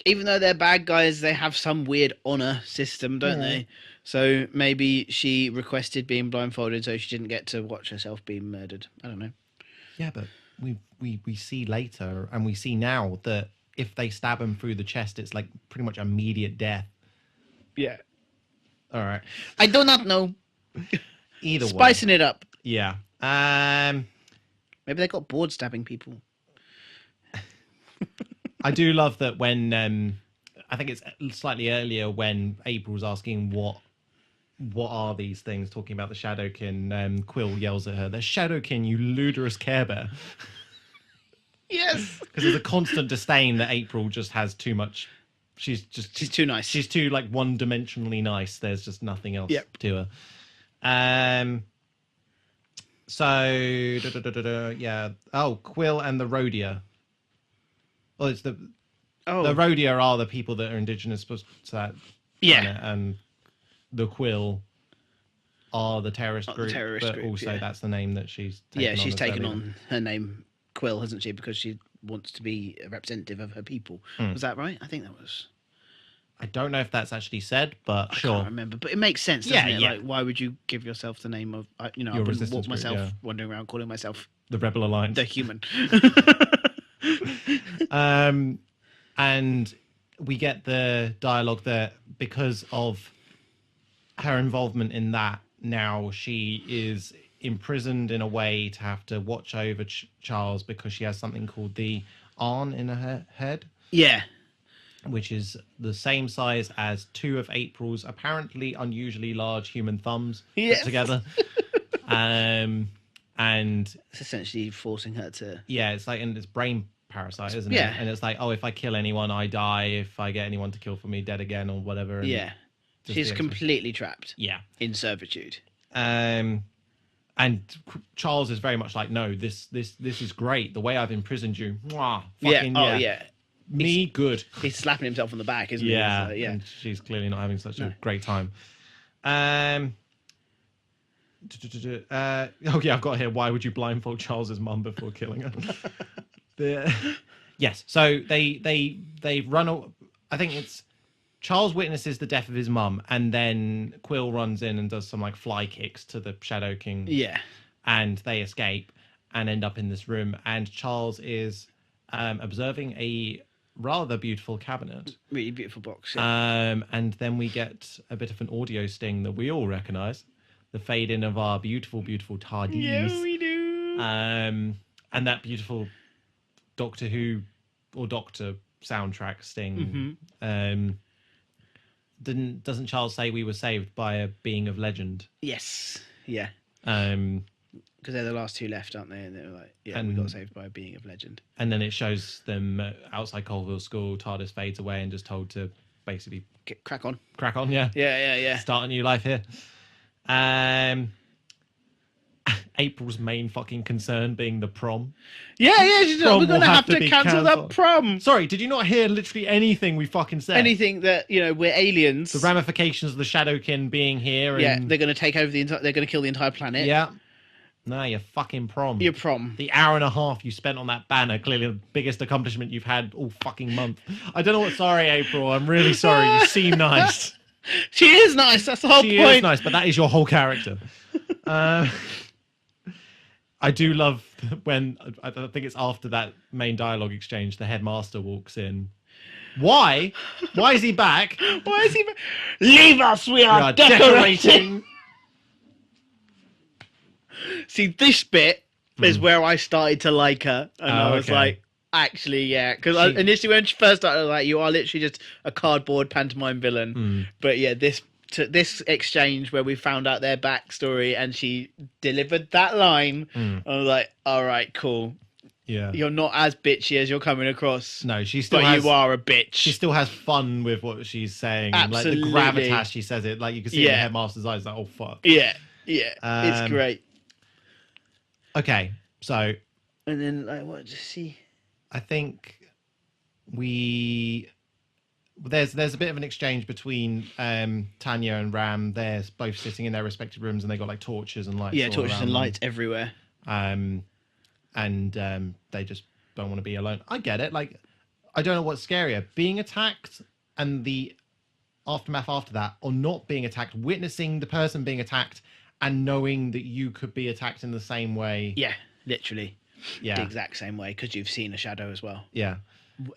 even though they're bad guys, they have some weird honor system, don't they? So maybe she requested being blindfolded so she didn't get to watch herself being murdered. I don't know. Yeah, but we see later, and we see now that if they stab him through the chest, it's like pretty much immediate death. Yeah. All right. I do not know. Either way. Spicing it up. Yeah. Maybe they got bored stabbing people. I do love that when I think it's slightly earlier when April's asking what are these things, talking about the Shadowkin, Quill yells at her, "The Shadowkin, you ludicrous Care Bear." Yes. Because there's a constant disdain that April just has too much. She's too nice. She's too like one-dimensionally nice. There's just nothing else to her. So yeah. Oh, Quill and the Rhodia. Well, it's the Rhodia are the people that are indigenous to that planet, and the Quill are the terrorist group. But also that's the name that she's taken on. She's taken on her name Quill, hasn't she? Because she wants to be a representative of her people. Was that right? I think that was. I don't know if that's actually said, but I can't remember. But it makes sense, doesn't it? Yeah. Like, why would you give yourself the name of, I Your wouldn't walk resistance myself group, wandering around calling myself the Rebel Alliance, the human. And we get the dialogue that because of her involvement in that, now she is imprisoned in a way to have to watch over Charles because she has something called the Arn in her head. Yeah. Which is the same size as two of April's apparently unusually large human thumbs put together. And it's essentially forcing her to. Yeah, it's like, and it's brain parasite, isn't it? Yeah. And it's like, oh, if I kill anyone, I die. If I get anyone to kill for me, dead again, or whatever. And she's completely trapped. Yeah, in servitude. And Charles is very much like, no, this is great. The way I've imprisoned you, me good. He's slapping himself on the back, isn't he? Yeah, and she's clearly not having such a great time. I've got here. Why would you blindfold Charles's mum before killing her? Yes. So they run. I think it's Charles witnesses the death of his mum, and then Quill runs in and does some like fly kicks to the Shadow King. Yeah. And they escape and end up in this room, and Charles is observing a rather beautiful cabinet. Really beautiful box. Yeah. And then we get a bit of an audio sting that we all recognise. The fade in of our beautiful, beautiful Tardis. Yeah, we do. And that beautiful Doctor Who or Doctor soundtrack sting. Doesn't Charles say we were saved by a being of legend? Yes. Yeah. Because they're the last two left, aren't they? And they're like, we got saved by a being of legend. And then it shows them outside Colville School. Tardis fades away and just told to basically crack on. Crack on, yeah. Yeah. Start a new life here. April's main fucking concern being the prom. Yeah. She's like, we're going to have to cancel that prom. Sorry, did you not hear literally anything we fucking said? Anything that, we're aliens. The ramifications of the Shadowkin being here. Yeah, they're going to take over they're going to kill the entire planet. Yeah. No, your fucking prom. Your prom. The hour and a half you spent on that banner, clearly the biggest accomplishment you've had all fucking month. I don't know what... Sorry, April. I'm really sorry. You seem nice. She is nice. That's the whole point. She is nice, but that is your whole character. I do love when... I think it's after that main dialogue exchange, the headmaster walks in. Why? Why is he back? Why is he back? Leave us, we We are are decorating. See, this bit is where I started to like her. And I was like, actually, yeah. Because initially when she first started, I was like, you are literally just a cardboard pantomime villain. But yeah, this exchange where we found out their backstory and she delivered that line, I was like, all right, cool. Yeah. You're not as bitchy as you're coming across. No, she still but you are a bitch. She still has fun with what she's saying. Absolutely. Like the gravitas she says it. Like you can see in the headmaster's eyes, like, oh fuck. Yeah. It's great. Okay, so and then like what did she? I think there's a bit of an exchange between Tanya and Ram. They're both sitting in their respective rooms and they got like torches and lights. Yeah, torches and lights everywhere. And they just don't want to be alone. I get it. Like, I don't know what's scarier, being attacked and the aftermath after that, or not being attacked, witnessing the person being attacked and knowing that you could be attacked in the same way. Yeah, literally. Yeah. The exact same way, because you've seen a shadow as well. Yeah.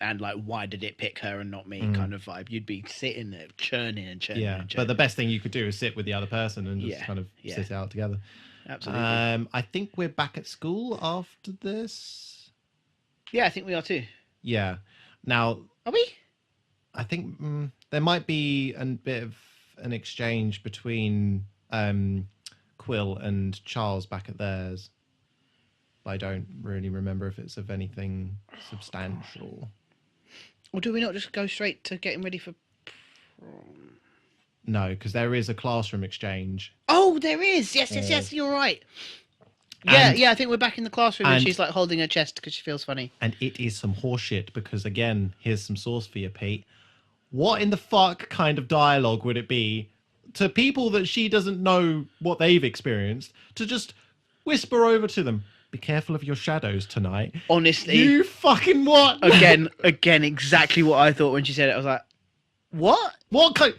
And like, why did it pick her and not me kind of vibe? You'd be sitting there churning and churning. Yeah, but the best thing you could do is sit with the other person and just kind of sit it out together. Absolutely. I think we're back at school after this. Yeah, I think we are too. Yeah. Now, are we? I think there might be a bit of an exchange between Quill and Charles back at theirs. But I don't really remember if it's of anything substantial. Or do we not just go straight to getting ready for prom? No, because there is a classroom exchange. Oh, there is. Yes, you're right. Yeah, I think we're back in the classroom and she's like holding her chest because she feels funny. And it is some horseshit because, again, here's some source for you, Pete. What in the fuck kind of dialogue would it be to people that she doesn't know what they've experienced to just whisper over to them, be careful of your shadows tonight? Honestly. You fucking what? Again, exactly what I thought when she said it. I was like, what? What kind...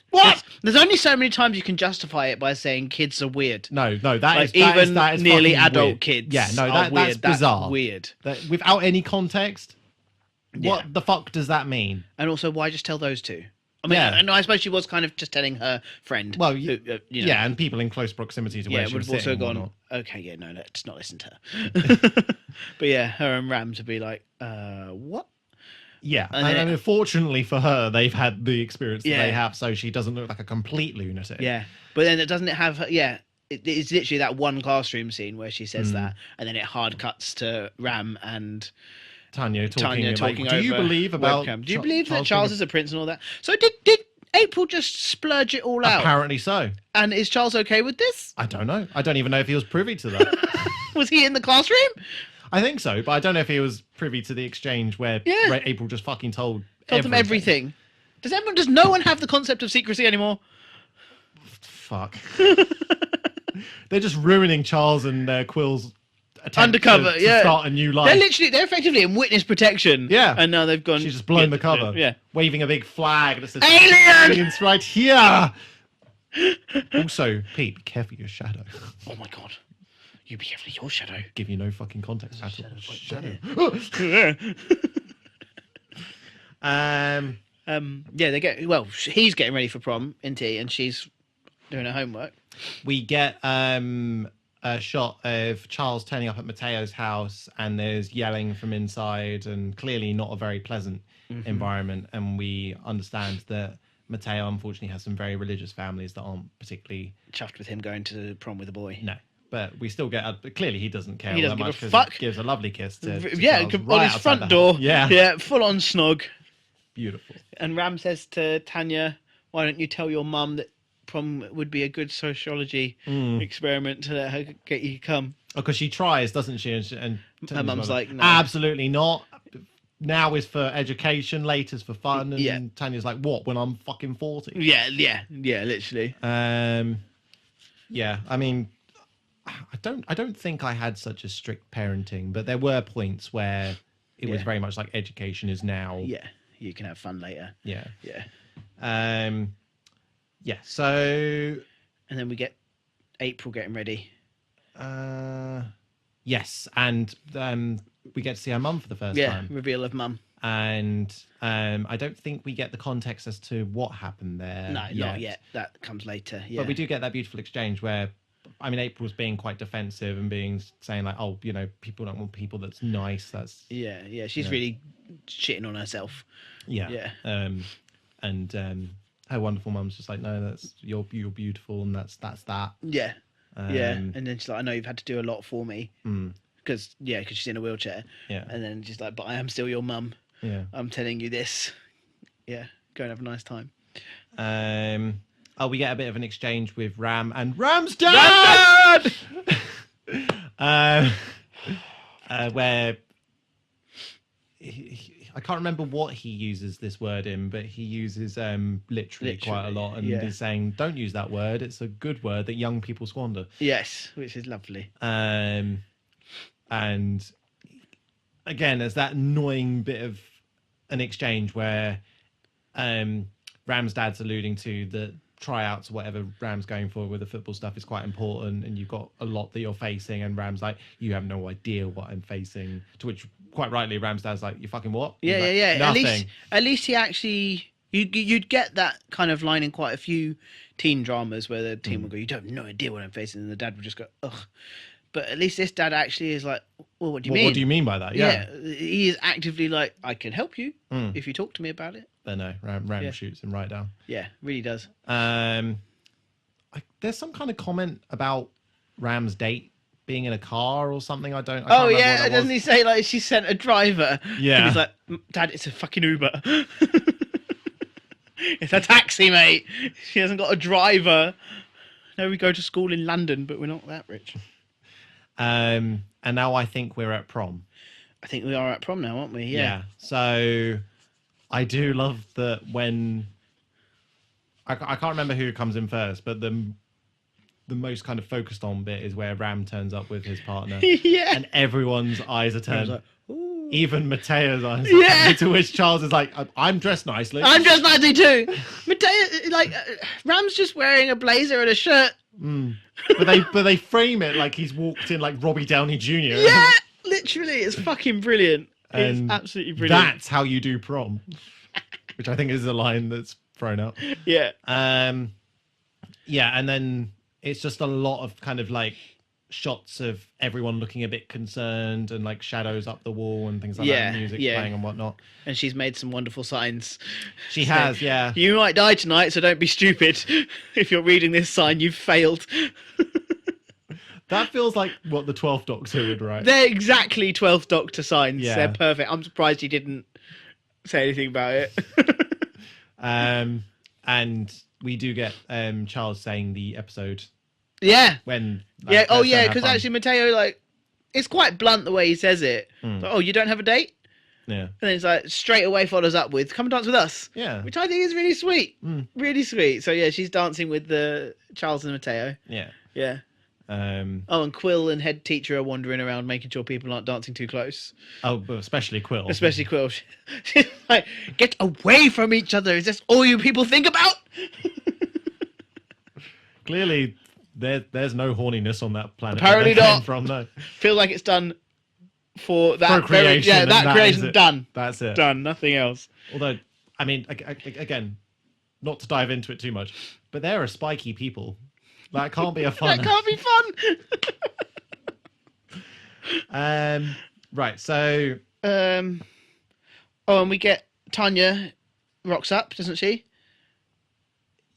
What? There's only so many times you can justify it by saying kids are weird. No, that like, is nearly adult weird. kids. Yeah, no, that's bizarre. That's weird. Without any context, what the fuck does that mean? And also, why just tell those two? I mean, and I suppose she was kind of just telling her friend. Well, who, you know, yeah, and people in close proximity to where she was also sitting. Gone, okay, yeah, no, let's not listen to her. But yeah, her and Ram to be like, what? Yeah, and unfortunately for her, they've had the experience that they have, so she doesn't look like a complete lunatic. Yeah, but then it doesn't have... it's literally that one classroom scene where she says that, and then it hard cuts to Ram and Tanya talking over. Do you believe about... Do you believe that Charles is a prince and all that? So did April just splurge it all out? Apparently so. And is Charles okay with this? I don't know. I don't even know if he was privy to that. Was he in the classroom? I think so, but I don't know if he was privy to the exchange where April just fucking told them everything. Does no one have the concept of secrecy anymore? Fuck. They're just ruining Charles and Quill's attempt undercover to start a new life. They're effectively in witness protection. Yeah. And now they've gone... She's just blown the cover. Yeah. Waving a big flag that says... Aliens right here! Also, Pete, be careful of your shadow. Oh my god. You be careful of your shadow. Give you no fucking context at all. Shadow. He's getting ready for prom, isn't he? And she's doing her homework. We get a shot of Charles turning up at Mateo's house, and there's yelling from inside, and clearly not a very pleasant environment. And we understand that Mateo unfortunately has some very religious families that aren't particularly chuffed with him going to prom with a boy. No. But we still get... clearly he doesn't care all that much because he gives a lovely kiss to Charles right on his front door. Yeah, full on snog. Beautiful. And Ram says to Tanya, why don't you tell your mum that prom would be a good sociology experiment to let her get you to come? Oh, because she tries, doesn't she? And her mum's like, no. Absolutely not. Now is for education, later's for fun. And Tanya's like, what, when I'm fucking 40? Yeah, literally. Yeah, I mean... I don't think I had such a strict parenting, but there were points where it was very much like education is now. Yeah, you can have fun later. Yeah. So, and then we get April getting ready. Yes, and we get to see her mum for the first time. Reveal of mum. And I don't think we get the context as to what happened there. No, not yet. That comes later. Yeah. But we do get that beautiful exchange where, I mean, April's being quite defensive and saying like, oh, you know, people don't want people that's nice. That's yeah. She's really shitting on herself. Yeah. And her wonderful mum's just like, no, that's you're beautiful, and that's that. Yeah. And then she's like, I know you've had to do a lot for me. Because she's in a wheelchair. Yeah. And then she's like, but I am still your mum. Yeah. I'm telling you this. Yeah. Go and have a nice time. We get a bit of an exchange with Ram and Ram's dad! Where I can't remember what he uses this word in, but he uses literally quite a lot, and he's saying, don't use that word. It's a good word that young people squander. Yes, which is lovely. And again, there's that annoying bit of an exchange where Ram's dad's alluding to the tryouts, whatever Ram's going for with the football stuff is quite important, and you've got a lot that you're facing, and Ram's like, you have no idea what I'm facing, to which quite rightly Ram's dad's like, you fucking what? Yeah. Nothing. At least he actually, you'd get that kind of line in quite a few teen dramas where the teen will go, you don't have no idea what I'm facing, and the dad would just go, ugh. But at least this dad actually is like, well, what do you mean? What do you mean by that? Yeah. He is actively like, I can help you if you talk to me about it. But no, Ram shoots him right down. Yeah, really does. There's some kind of comment about Ram's date being in a car or something. I can't oh remember yeah, what doesn't he say like she sent a driver? Yeah. And he's like, Dad, it's a fucking Uber. It's a taxi, mate. She hasn't got a driver. No, we go to school in London, but we're not that rich. And now I think we're at prom. I think we are at prom now, aren't we? Yeah. So I do love that when I can't remember who comes in first, but the most kind of focused on bit is where Ram turns up with his partner. Yeah. And everyone's eyes are turned. Like, even Mateo's eyes. Yeah. To which Charles is like, I'm dressed nicely. I'm dressed nicely too. Mateo, like, Ram's just wearing a blazer and a shirt. But they frame it like he's walked in like Robbie Downey Jr. Yeah, literally, it's fucking brilliant. It's absolutely brilliant. That's how you do prom, which I think is a line that's thrown out. Yeah. And then it's just a lot of kind of like shots of everyone looking a bit concerned and like shadows up the wall and things like that, and music playing and whatnot. And she's made some wonderful signs. She has, yeah. You might die tonight, so don't be stupid. If you're reading this sign, you've failed. That feels like what the 12th Doctor would write. They're exactly 12th Doctor signs. Yeah. They're perfect. I'm surprised he didn't say anything about it. And we do get Charles saying the episode. Yeah. When. Like, because actually Mateo, like, it's quite blunt the way he says it. Like, oh, you don't have a date? Yeah. And then it's like straight away follows up with, come and dance with us. Yeah. Which I think is really sweet. Really sweet. So yeah, she's dancing with the Charles and Mateo. Yeah. Yeah. And Quill and head teacher are wandering around making sure people aren't dancing too close. Oh, but especially Quill. Especially Quill. She's like, get away from each other. Is this all you people think about? Clearly, there's no horniness on that planet. Apparently not. From, no. Feel like it's done for that. Procreation. That creation done. That's it. Done. Nothing else. Although, I mean, again, not to dive into it too much, but there are spiky people. That can't be a fun. That can't be fun. Right. So. And we get Tanya rocks up, doesn't she?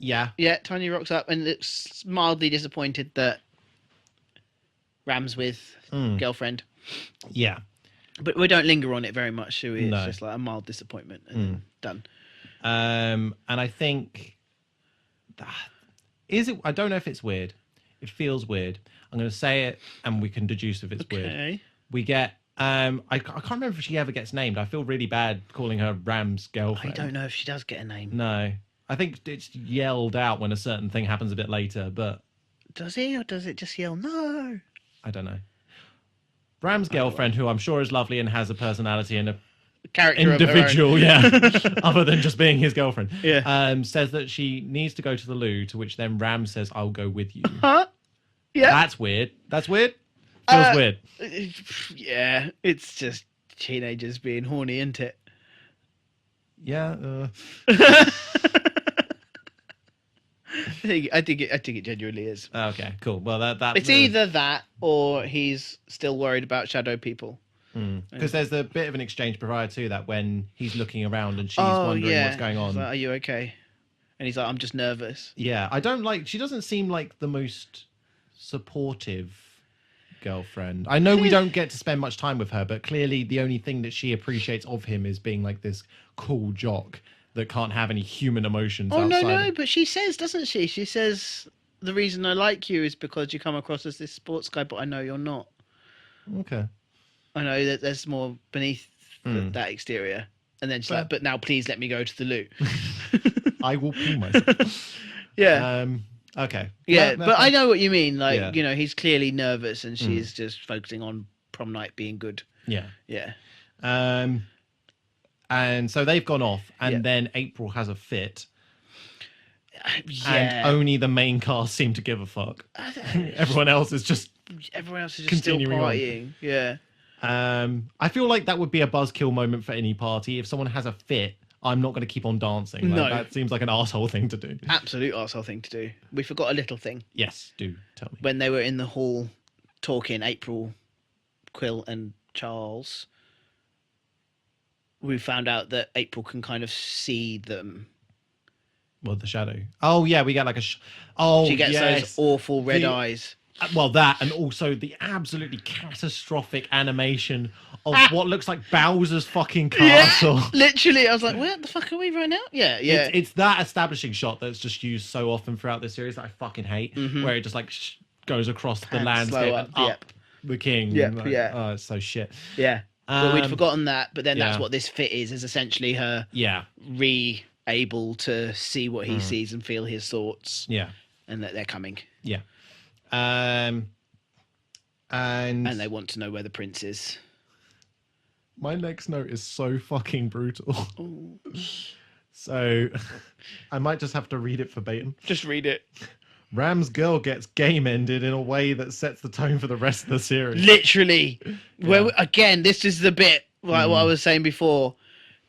Yeah. Yeah, Tanya rocks up and looks mildly disappointed that Ram's with girlfriend. Yeah. But we don't linger on it very much, do we? It's No. just like a mild disappointment and done. And I think is it? I don't know if it's weird. It feels weird. I'm going to say it, and we can deduce if it's weird. We get. I can't remember if she ever gets named. I feel really bad calling her Ram's girlfriend. I don't know if she does get a name. No, I think it's yelled out when a certain thing happens a bit later. But does he, or does it just yell no? I don't know. Ram's girlfriend, who I'm sure is lovely and has a personality and a character individual, other than just being his girlfriend. Yeah. Says that she needs to go to the loo, to which then Ram says, "I'll go with you." Huh? Yeah. That's weird. That's weird. Feels weird. Yeah, it's just teenagers being horny, isn't it? Yeah. I think it genuinely is. Okay, cool. Well, that It's either that or he's still worried about shadow people. Because there's a bit of an exchange prior to that when he's looking around and she's wondering what's going on. Like, are you okay? And he's like, I'm just nervous. Yeah, she doesn't seem like the most supportive girlfriend. I know we don't get to spend much time with her, but clearly the only thing that she appreciates of him is being like this cool jock that can't have any human emotions outside. No, but she says, doesn't she? She says, the reason I like you is because you come across as this sports guy, but I know you're not. Okay. I know that there's more beneath that exterior. And then she's like, but now please let me go to the loo. I will pee myself. Yeah. Okay. Yeah, but I know what you mean. Like, you know, he's clearly nervous and she's just focusing on prom night being good. Yeah. Yeah. And so they've gone off, and then April has a fit. Yeah. And only the main cast seem to give a fuck. Everyone else is just still partying. Yeah. I feel like that would be a buzzkill moment for any party. If someone has a fit, I'm not going to keep on dancing. Like, no. That seems like an arsehole thing to do. Absolute arsehole thing to do. We forgot a little thing. Yes, do tell me. When they were in the hall talking, April, Quill and Charles, we found out that April can kind of see them. Well, the shadow. Oh, yeah, we get like a... she gets those awful red eyes. Well, that, and also the absolutely catastrophic animation of what looks like Bowser's fucking castle. Yeah, literally, I was like, where the fuck are we right now? Yeah. It's that establishing shot that's just used so often throughout this series that I fucking hate, where it just like goes across the landscape and up the king. Oh, it's so shit. Yeah. But we'd forgotten that, but then that's what this fit is essentially her able to see what he sees and feel his thoughts. Yeah. And that they're coming. Yeah. And they want to know where the prince is. My next note is so fucking brutal. So I might just have to read it verbatim. Just read it. Ram's girl gets game ended in a way that sets the tone for the rest of the series. Literally. Where again, this is the bit like what I was saying before.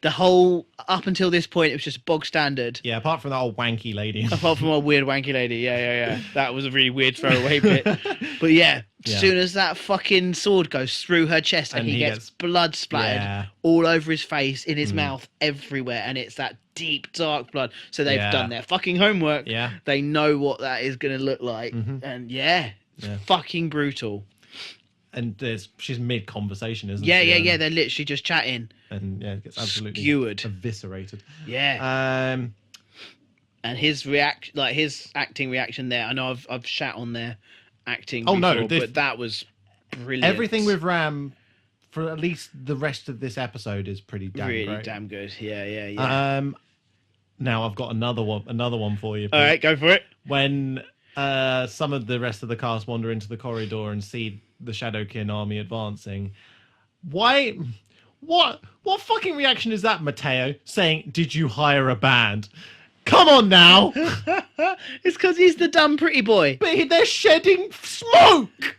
The whole up until this point, it was just bog standard. Yeah, apart from that old wanky lady. Apart from a weird wanky lady. Yeah. That was a really weird throwaway bit. But as soon as that fucking sword goes through her chest and he gets blood splattered all over his face, in his mouth, everywhere, and it's that deep, dark blood. So they've done their fucking homework. Yeah. They know what that is going to look like. And it's fucking brutal. And she's mid-conversation, isn't she? Yeah. They're literally just chatting. And it gets absolutely skewered, eviscerated. Yeah. And his acting reaction there. I know I've shat on their acting. But that was brilliant. Everything with Ram, for at least the rest of this episode, is pretty damn great. Damn good. Yeah. Now I've got another one for you. All right, go for it. When some of the rest of the cast wander into the corridor and see the Shadowkin army advancing, why? What fucking reaction is that, Mateo? Saying, "Did you hire a band?" Come on now. It's because he's the dumb pretty boy. But they're shedding smoke.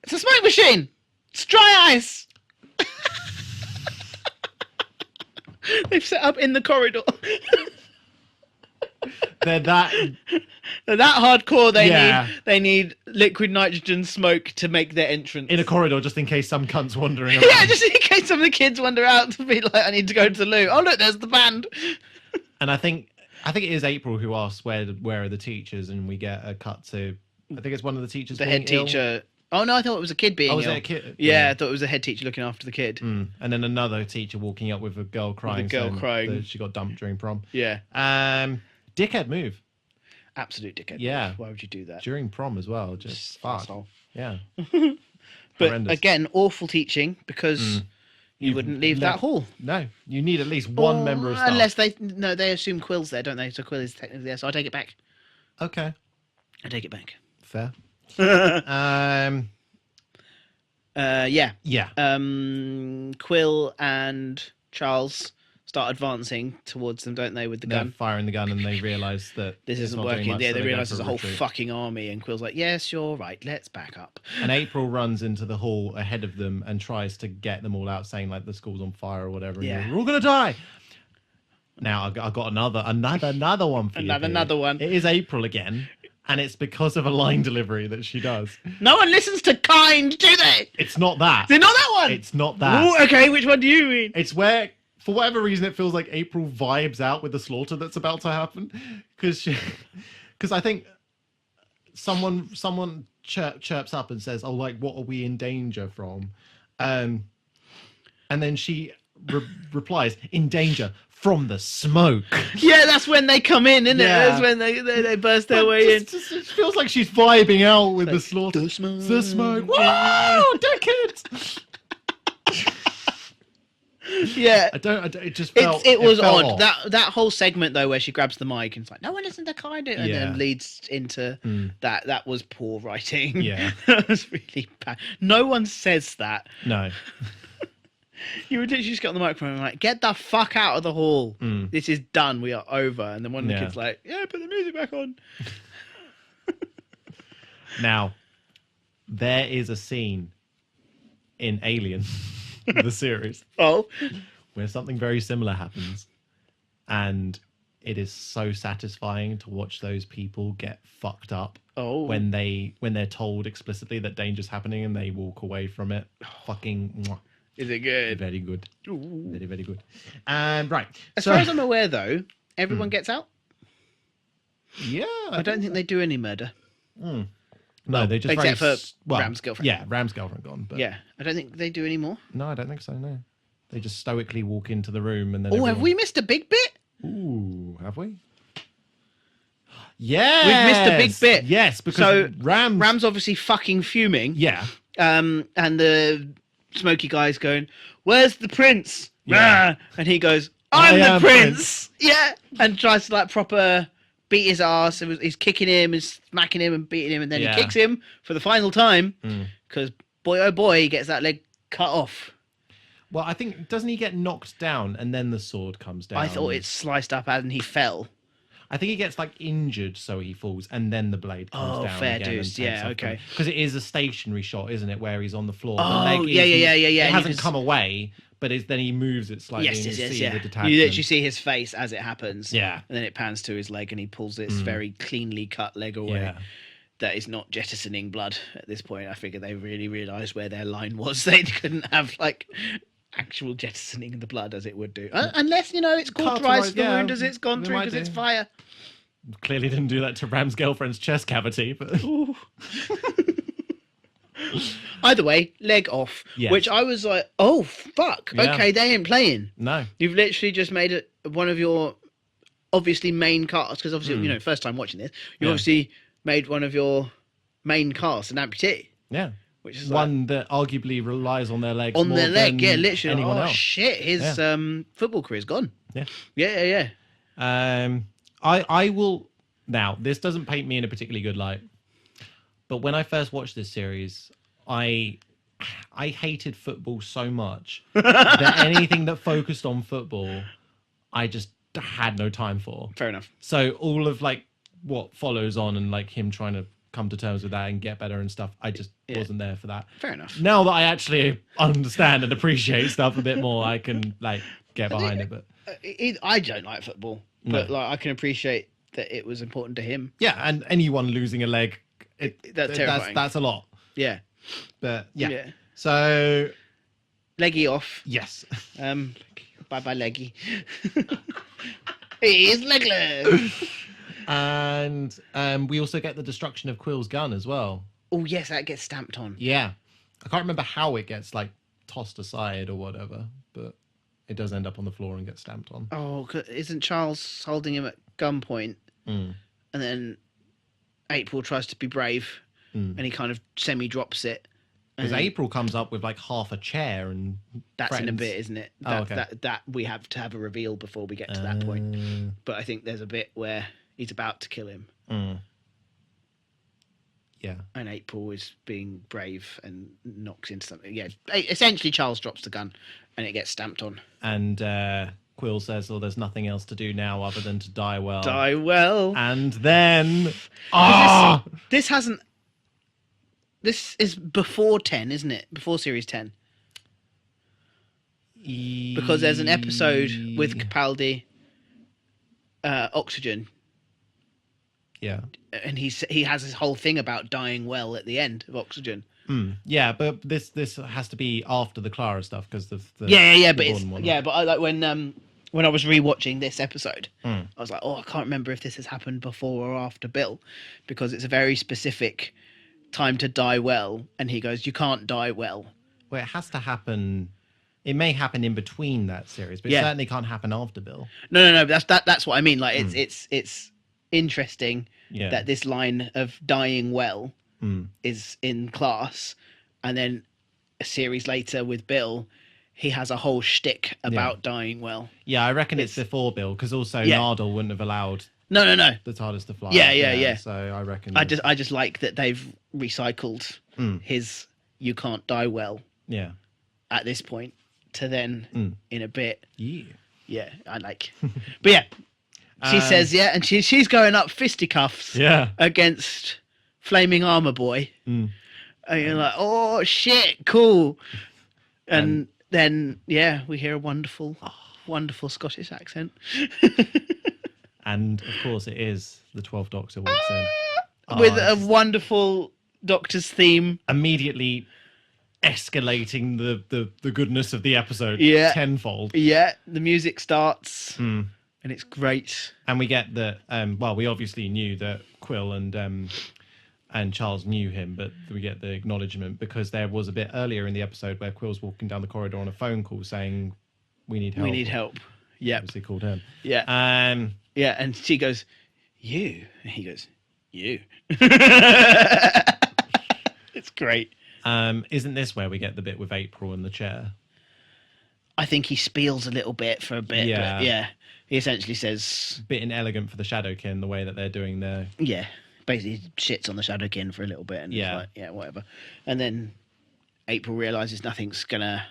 It's a smoke machine. It's dry ice. They've set up in the corridor. They're that hardcore. They need liquid nitrogen smoke to make their entrance in a corridor, just in case some cunt's wandering around. Yeah, just in case some of the kids wander out to be like, I need to go to the loo. Oh look, there's the band. And I think it is April who asks where are the teachers, and we get a cut to, I think it's one of the teachers, the head teacher. Oh no, I thought it was a kid being ill. Was it a kid? Yeah, I thought it was a head teacher looking after the kid. And then another teacher walking up with a girl crying. That she got dumped during prom. Yeah. Dickhead move. Absolute dickhead. Yeah. Move. Why would you do that? During prom as well. Just fuck. Asshole. Yeah. But again, awful teaching because you wouldn't leave that hall. No. You need at least one member of staff. Unless they assume Quill's there, don't they? So Quill is technically there, so I take it back. Okay. I take it back. Fair. Quill and Charles start advancing towards them, don't they, with the gun? Firing the gun, and they realise that this isn't working. Yeah, they realise there's a whole fucking army, and Quill's like, yes, you're right, let's back up. And April runs into the hall ahead of them and tries to get them all out, saying like the school's on fire or whatever. And Yeah. we're all gonna die. Now I got another one for you. Another one. It is April again, and it's because of a line delivery that she does. No one listens to kind, do they? It's not that. They're not that one. It's not that. Ooh, okay, which one do you mean? It's where, for whatever reason, it feels like April vibes out with the slaughter that's about to happen, because I think someone chirps up and says, "Oh, like what are we in danger from?" And then she replies, "In danger from the smoke." Yeah, that's when they come in, isn't Yeah. it? That's when they burst their way in. It feels like she's vibing out with the slaughter. The smoke. The smoke. Whoa, decades. Yeah. I don't. It just felt. It was felt odd. off. That whole segment though, where she grabs the mic and it's like, "No one listens to kind," and Yeah. then leads into that. That was poor writing. Yeah. That was really bad. No one says that. No. You would literally just get on the microphone and like, "Get the fuck out of the hall. This is done. We are over." And then one of the kids like, "Yeah, put the music back on." Now, there is a scene in Alien, the series, Oh. where something very similar happens, and it is so satisfying to watch those people get fucked up when they're told explicitly that danger's happening and they walk away from it. Fucking mwah. Is it good? Very good. Ooh. Very, very good. Right. As far as I'm aware, though, everyone gets out. Yeah. I don't think they do any murder. No, they just except for Ram's girlfriend. Yeah, Ram's girlfriend gone. But Yeah, I don't think they do any more. no, I don't think so. No, they just stoically walk into the room and then. Oh, have we missed a big bit? Ooh, have we? Yeah, We've missed a big bit. Yes, because So Ram's obviously fucking fuming. yeah, And the smoky guy's going, "Where's the prince?" Yeah. Rah! And he goes, "I'm I the am prince." Yeah, and tries to like proper beat his ass. He's kicking him and smacking him and beating him, and then Yeah. he kicks him for the final time because boy oh boy, he gets that leg cut off. Well, I think doesn't he get knocked down and then the sword comes down? I thought it's sliced up and he fell. I think he gets like injured, so he falls, and then the blade comes down. fair again dues. Yeah, okay. Because it is a stationary shot, isn't it, where he's on the floor. Oh, the leg yeah. It And hasn't you come away, but then he moves it slightly. Yes, and you see yeah. the detachment. You literally see his face as it happens. Yeah. And then it pans to his leg and he pulls this very cleanly cut leg away. Yeah. That is not jettisoning blood at this point. I figure they really realised where their line was. They couldn't have like actual jettisoning of the blood as it would do. Unless, it's cauterised the wound as it's gone they through might because it's do. fire. Clearly didn't do that to Ram's girlfriend's chest cavity, but Either way, leg off. Yes. Which I was like, oh, fuck. Yeah. Okay, they ain't playing. no. You've literally just made it one of your obviously main casts, because obviously, first time watching this, you Yeah. obviously made one of your main casts an amputee, Yeah. which is One that arguably relies on their legs on more their leg. than Yeah, literally. anyone Oh else. shit, his football career's gone. Yeah. Yeah. I will now. This doesn't paint me in a particularly good light, but when I first watched this series, I hated football so much that anything that focused on football, I just had no time for. Fair enough. So all of like what follows on and like him trying to come to terms with that and get better and stuff, I just wasn't there for that. Fair enough. Now that I actually understand and appreciate stuff a bit more, I can like get behind it. But I don't like football, but like I can appreciate that it was important to him. yeah, and anyone losing a leg, That's terrifying. That's a lot. Yeah. But yeah. Yeah. So Leggy off. yes. Bye bye leggy. He is legless. And we also get the destruction of Quill's gun as well. Oh yes, that gets stamped on. Yeah. I can't remember how it gets like tossed aside or whatever, but it does end up on the floor and get stamped on. Oh, 'cause isn't Charles holding him at gunpoint? And then April tries to be brave, and he kind of semi-drops it. Because April comes up with like half a chair and That's in a threatens- bit, isn't it? Oh, okay. That we have to have a reveal before we get to that point. But I think there's a bit where he's about to kill him, Yeah. and April is being brave and knocks into something. Yeah, essentially Charles drops the gun, and it gets stamped on. And Quill says, "Oh, there's nothing else to do now other than to die well." Die well. And then, This hasn't. This is before 10, isn't it? Before series 10. Because there's an episode with Capaldi, Oxygen. Yeah. And he has this whole thing about dying well at the end of Oxygen. Yeah, but this has to be after the Clara stuff because the But I like when I was rewatching this episode, I was like, I can't remember if this has happened before or after Bill, because it's a very specific time to die well, and he goes, "You can't die well." Well, it has to happen. It may happen in between that series, but it certainly can't happen after Bill. No. That's what I mean. Like it's interesting that this line of dying well is in Class, and then a series later with Bill, he has a whole shtick about dying well. Yeah, I reckon it's before Bill, because also Nardole wouldn't have allowed no the TARDIS to fly. Yeah. So I reckon I just like that they've recycled his "you can't die well" at this point to then in a bit. Yeah, I like. But yeah, she says and she's going up fisticuffs against Flaming Armor Boy. And you're like, oh shit, cool. And then we hear a wonderful Scottish accent. And of course it is the 12th Doctor walks in. With a wonderful Doctor's theme. Immediately escalating the goodness of the episode tenfold. Yeah, the music starts and it's great. And we get that we obviously knew that Quill and Charles knew him, but we get the acknowledgement because there was a bit earlier in the episode where Quill's walking down the corridor on a phone call saying, "We need help. We need help." Yeah. Obviously called him. Yeah. And she goes, "You?" And he goes, "You." It's great. Isn't this where we get the bit with April in the chair? I think he spiels a little bit for a bit. Yeah. But yeah. He essentially says... Bit inelegant for the Shadowkin, the way that they're doing their... Yeah. Basically shits on the Shadowkin for a little bit. And it's like, whatever. And then April realises nothing's going to...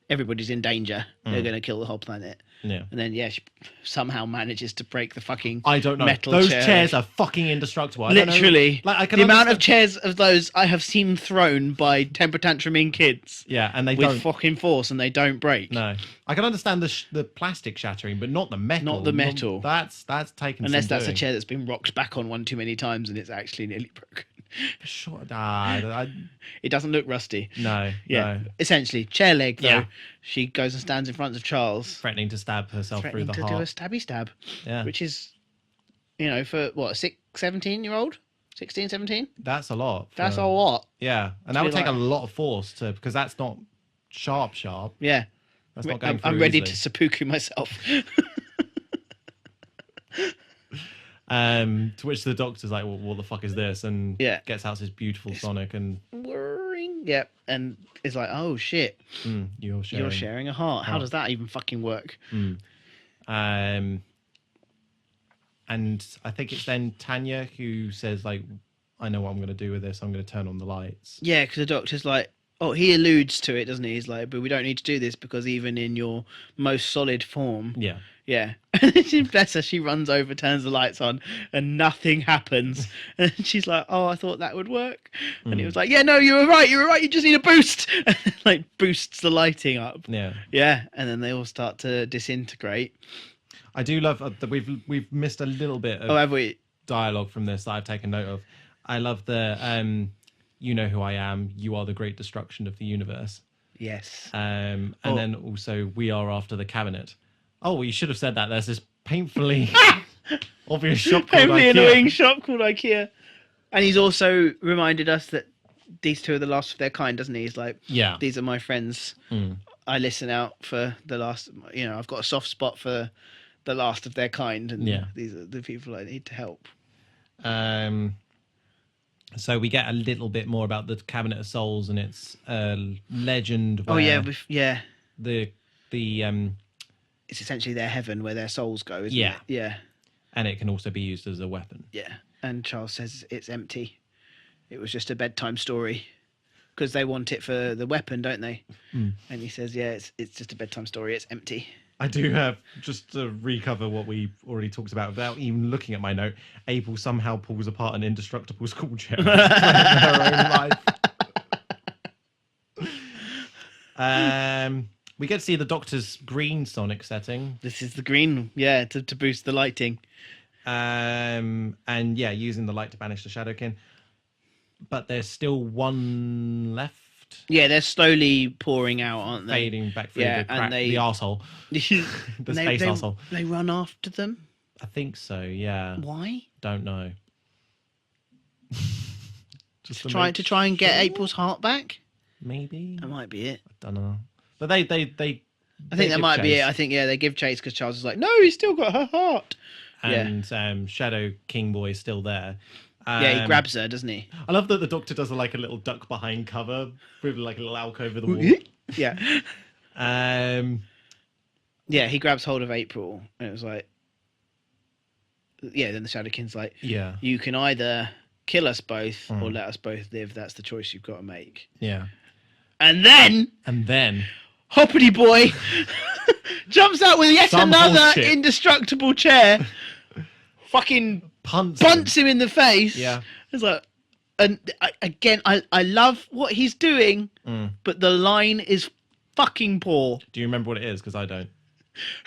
Everybody's in danger. They're going to kill the whole planet. Yeah. And then, she somehow manages to break the fucking I don't know. metal Those chair. chairs are fucking indestructible. Literally. Like, the amount of chairs of those I have seen thrown by temper tantruming kids. Yeah, and they with don't... fucking force, and they don't break. No. I can understand the plastic shattering, but not the metal. Not the metal. That's taken Unless some that's doing. a chair that's been rocked back on one too many times and it's actually nearly broken. Sure. It doesn't look rusty. No. Yeah. No. Essentially, chair leg, though. Yeah. She goes and stands in front of Charles. Threatening to stab herself through the to heart. do a stabby stab. Yeah. Which is, for what, a 17-year-old? 16, 17? That's a lot. That's a lot. Yeah. And that would take a lot of force because that's not sharp. Yeah. That's not going through I'm ready easily. to seppuku myself. To which the Doctor's like, well, what the fuck is this? And gets out his beautiful Sonic and... Whirring. Yep. And it's like, oh, shit. You're sharing a heart. How does that even fucking work? And I think it's then Tanya who says, like, I know what I'm going to do with this. I'm going to turn on the lights. Yeah, because the Doctor's like, he alludes to it, doesn't he? He's like, but we don't need to do this because even in your most solid form... Yeah. Yeah. Bless her, she runs over, turns the lights on, and nothing happens. And she's like, I thought that would work. And he was like, no, you were right, you just need a boost. And like boosts the lighting up. Yeah. Yeah. And then they all start to disintegrate. I do love that we've missed a little bit of have we? dialogue from this that I've taken note of. I love the you know who I am, you are the great destruction of the universe. Yes. And then also we are after the cabinet. Oh, well, you should have said that. There's this painfully obvious shop called Painfully IKEA. annoying shop called IKEA. And he's also reminded us that these two are the last of their kind, doesn't he? He's like, these are my friends. I listen out for the last, I've got a soft spot for the last of their kind. And these are the people I need to help. So we get a little bit more about the Cabinet of Souls and its legend. Where it's essentially their heaven where their souls go, isn't it? Yeah. And it can also be used as a weapon. Yeah. And Charles says it's empty. It was just a bedtime story. Because they want it for the weapon, don't they? And he says, it's just a bedtime story. It's empty. I do have, just to recover what we already talked about without even looking at my note, April somehow pulls apart an indestructible school chair in her own life. We get to see the Doctor's green Sonic setting. This is the green, yeah, to boost the lighting. And yeah, using the light to banish the Shadowkin. But there's still one left. Yeah, they're slowly pouring out, aren't they? Fading back through the crack, the arsehole. The space arsehole. They run after them? I think so, yeah. Why? Don't know. Just to try and get April's heart back? Maybe. That might be it. I don't know. But I think that might be it. I think, yeah, they give chase because Charles is like, no, he's still got her heart. And Shadow King Boy is still there. Yeah, he grabs her, doesn't he? I love that the Doctor does like a little duck behind cover with like a little alcove of the wall. Yeah. Yeah, he grabs hold of April and it was like, yeah, then the Shadowkin's like, yeah, you can either kill us both or let us both live. That's the choice you've got to make. Yeah. And then Hoppity Boy jumps out with yet another indestructible chair. Fucking bunts him in the face. Yeah. It's like, and again, I love what he's doing, but the line is fucking poor. Do you remember what it is? Because I don't.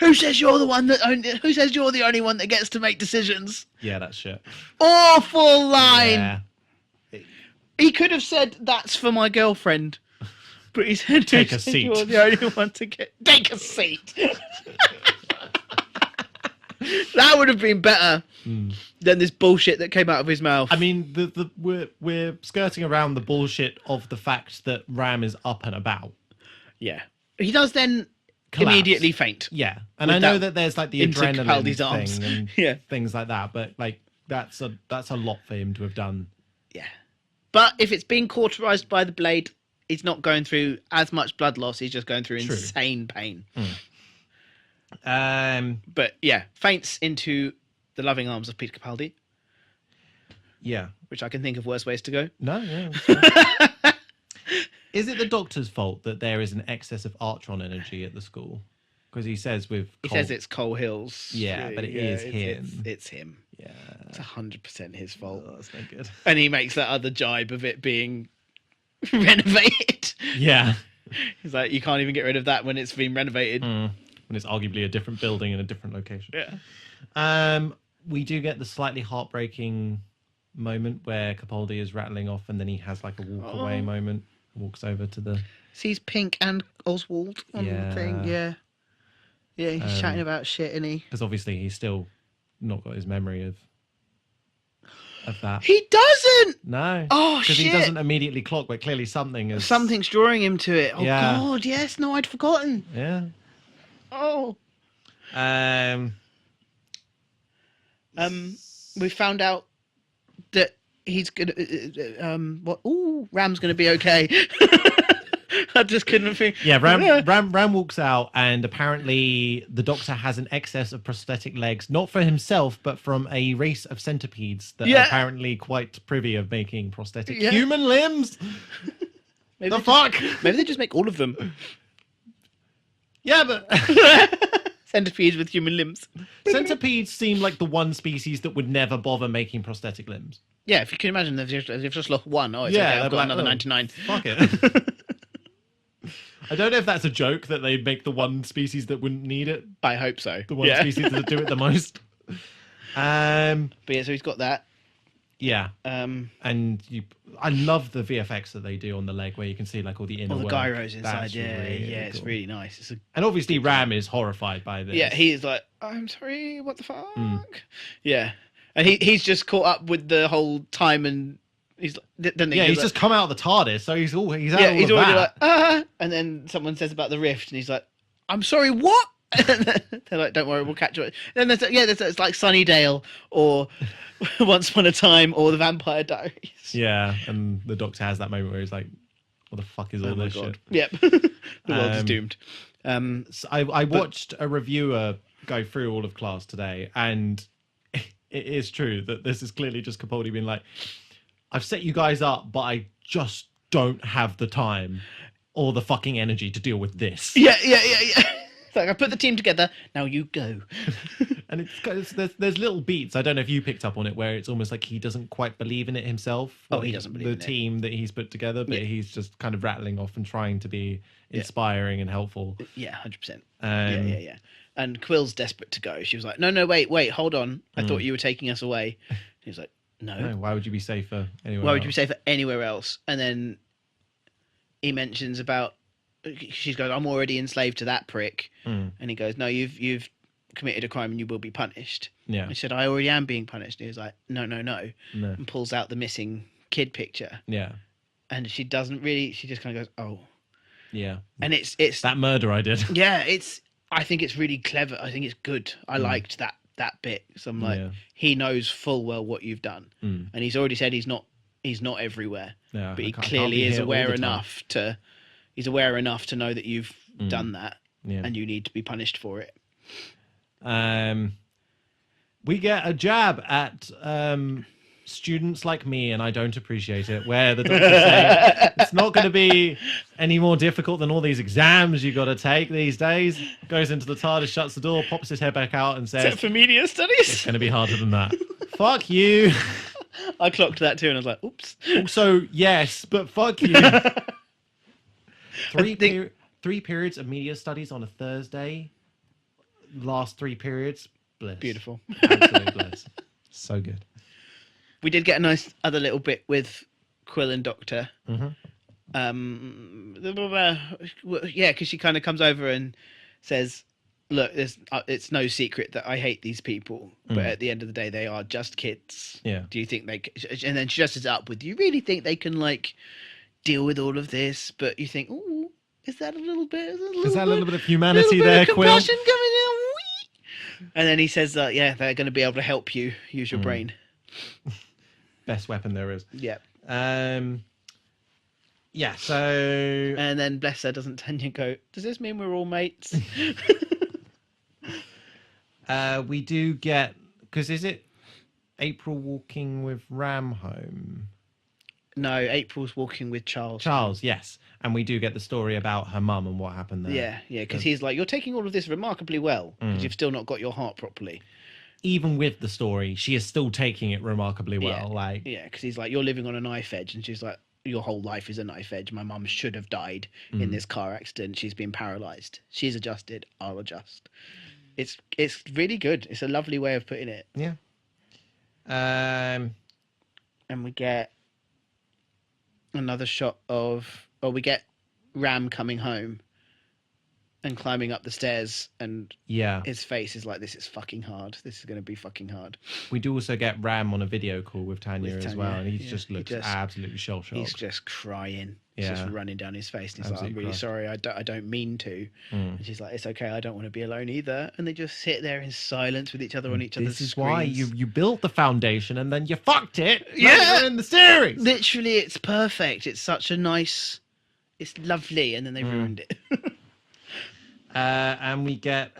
Who says you're the one that? Who says you're the only one that gets to make decisions? Yeah, that's shit. Awful line. Yeah. He could have said, "That's for my girlfriend," but he said, "Take a seat." You're the only one to take a seat. That would have been better than this bullshit that came out of his mouth. I mean, we're skirting around the bullshit of the fact that Ram is up and about. Yeah, he does then collapse. Immediately faint. Yeah, and I know that there's like the adrenaline arms. thing and things like that, but like that's a lot for him to have done. Yeah, but if it's being cauterized by the blade, he's not going through as much blood loss. He's just going through insane pain. But yeah, faints into the loving arms of Peter Capaldi. Yeah, which I can think of worse ways to go. No, yeah. Is it the Doctor's fault that there is an excess of Artron energy at the school? Because he says he says it's Cole Hill's. Yeah, but it is him. It's him. Yeah, it's 100% his fault. Oh, that's not good. And he makes that other jibe of it being renovated. Yeah, he's like, you can't even get rid of that when it's been renovated. When it's arguably a different building in a different location. Yeah. We do get the slightly heartbreaking moment where Capaldi is rattling off, and then he has like a walk away moment. Walks over to the... Sees Pink and Oswald on the thing, yeah. Yeah, he's chatting about shit, isn't he? Because obviously he's still not got his memory of that. He doesn't! No. Oh, shit! Because he doesn't immediately clock, but clearly something's drawing him to it. Oh, yeah. God, yes. No, I'd forgotten. Yeah. Oh. We found out that he's gonna Ram's gonna be okay. I just couldn't think. Yeah, Ram walks out, and apparently the Doctor has an excess of prosthetic legs, not for himself, but from a race of centipedes that are apparently quite privy of making prosthetic human limbs. Maybe maybe they just make all of them. Yeah, but centipedes with human limbs. Centipedes seem like the one species that would never bother making prosthetic limbs. Yeah, if you can imagine, they've just lost one. Oh, it's okay, I've got another 99. Fuck it. I don't know if that's a joke that they make the one species that wouldn't need it. I hope so. The one species that do it the most. But yeah, so he's got that. Yeah. I love the VFX that they do on the leg, where you can see like all the inner all the gyros inside. That's really cool. It's really nice. And obviously Ram is horrified by this. Yeah, he's like, I'm sorry, what the fuck? Yeah. And he's just caught up with the whole time, and he's just come out of the TARDIS, so he's out all he's of already that. like, and then someone says about the rift, and he's like, I'm sorry, what? They're like, don't worry, we'll catch it. And then it's like Sunnydale or Once Upon a Time or The Vampire Diaries. Yeah, and the Doctor has that moment where he's like, what the fuck is all this shit? Yep. The world is doomed. So I watched a reviewer go through all of Class today, and it is true that this is clearly just Capaldi being like, I've set you guys up, but I just don't have the time or the fucking energy to deal with this. Yeah. It's like, I put the team together, now you go. And there's little beats. I don't know if you picked up on it, where it's almost like he doesn't quite believe in it himself. Oh, he doesn't believe in the team that he's put together, but he's just kind of rattling off and trying to be inspiring and helpful. Yeah, 100%. Yeah. And Quill's desperate to go. She was like, no, wait, hold on. I thought you were taking us away. He was like, no. Why would you be safer anywhere Why would else? you be safer anywhere else? And then he mentions about, she goes, I'm already enslaved to that prick. And he goes, no, you've committed a crime and you will be punished. Yeah. And she said, I already am being punished. And he was like, no. And pulls out the missing kid picture. Yeah. And she doesn't really, she just kind of goes, oh. Yeah. And it's that murder I did. Yeah, I think it's really clever. I think it's good. I liked that bit. So I'm like, he knows full well what you've done. And he's already said he's not everywhere. Yeah, but he clearly is aware enough to know that you've done that and you need to be punished for it. We get a jab at students like me, and I don't appreciate it, where the doctor's saying it's not going to be any more difficult than all these exams you got to take these days. Goes into the Tardis, shuts the door, pops his head back out and says, except for media studies, it's going to be harder than that. Fuck you. I clocked that too and I was like, oops. Also, yes, but fuck you. Three periods of media studies on a Thursday. Last 3 periods. Bliss. Beautiful. Absolute bliss. So good. We did get a nice other little bit with Quill and Doctor. Because she kind of comes over and says, look, it's no secret that I hate these people, but at the end of the day, they are just kids. Yeah. Do you think and then she dresses it up with, do you really think they can, like, deal with all of this? But you think, ooh, is that a little bit of humanity there, Quill? Compassion coming in? And then he says, they're going to be able to help you use your brain. Best weapon there is. Yeah. Yeah, so... And then bless her doesn't tend to go, does this mean we're all mates? We do get... Because is it April walking with Ram home? No, April's walking with Charles. Charles, yes. And we do get the story about her mum and what happened there. Yeah, because he's like, you're taking all of this remarkably well, because you've still not got your heart properly. Even with the story, she is still taking it remarkably well. Yeah, because he's like, you're living on a knife edge, and she's like, your whole life is a knife edge. My mum should have died in this car accident. She's been paralysed. She's adjusted. I'll adjust. It's really good. It's a lovely way of putting it. Yeah. And we get another shot we get Ram coming home and climbing up the stairs, and his face is like, this is fucking hard. This is going to be fucking hard. We do also get Ram on a video call with Tanya as well, and he just looks absolutely shell-shocked. He's just crying. It's just running down his face. And he's like, I'm really sorry. I don't mean to. And she's like, it's okay. I don't want to be alone either. And they just sit there in silence with each other on each other's screens. This is why you built the foundation and then you fucked it. Yeah. In the series. Literally, it's perfect. It's such a nice... It's lovely. And then they ruined it. And we get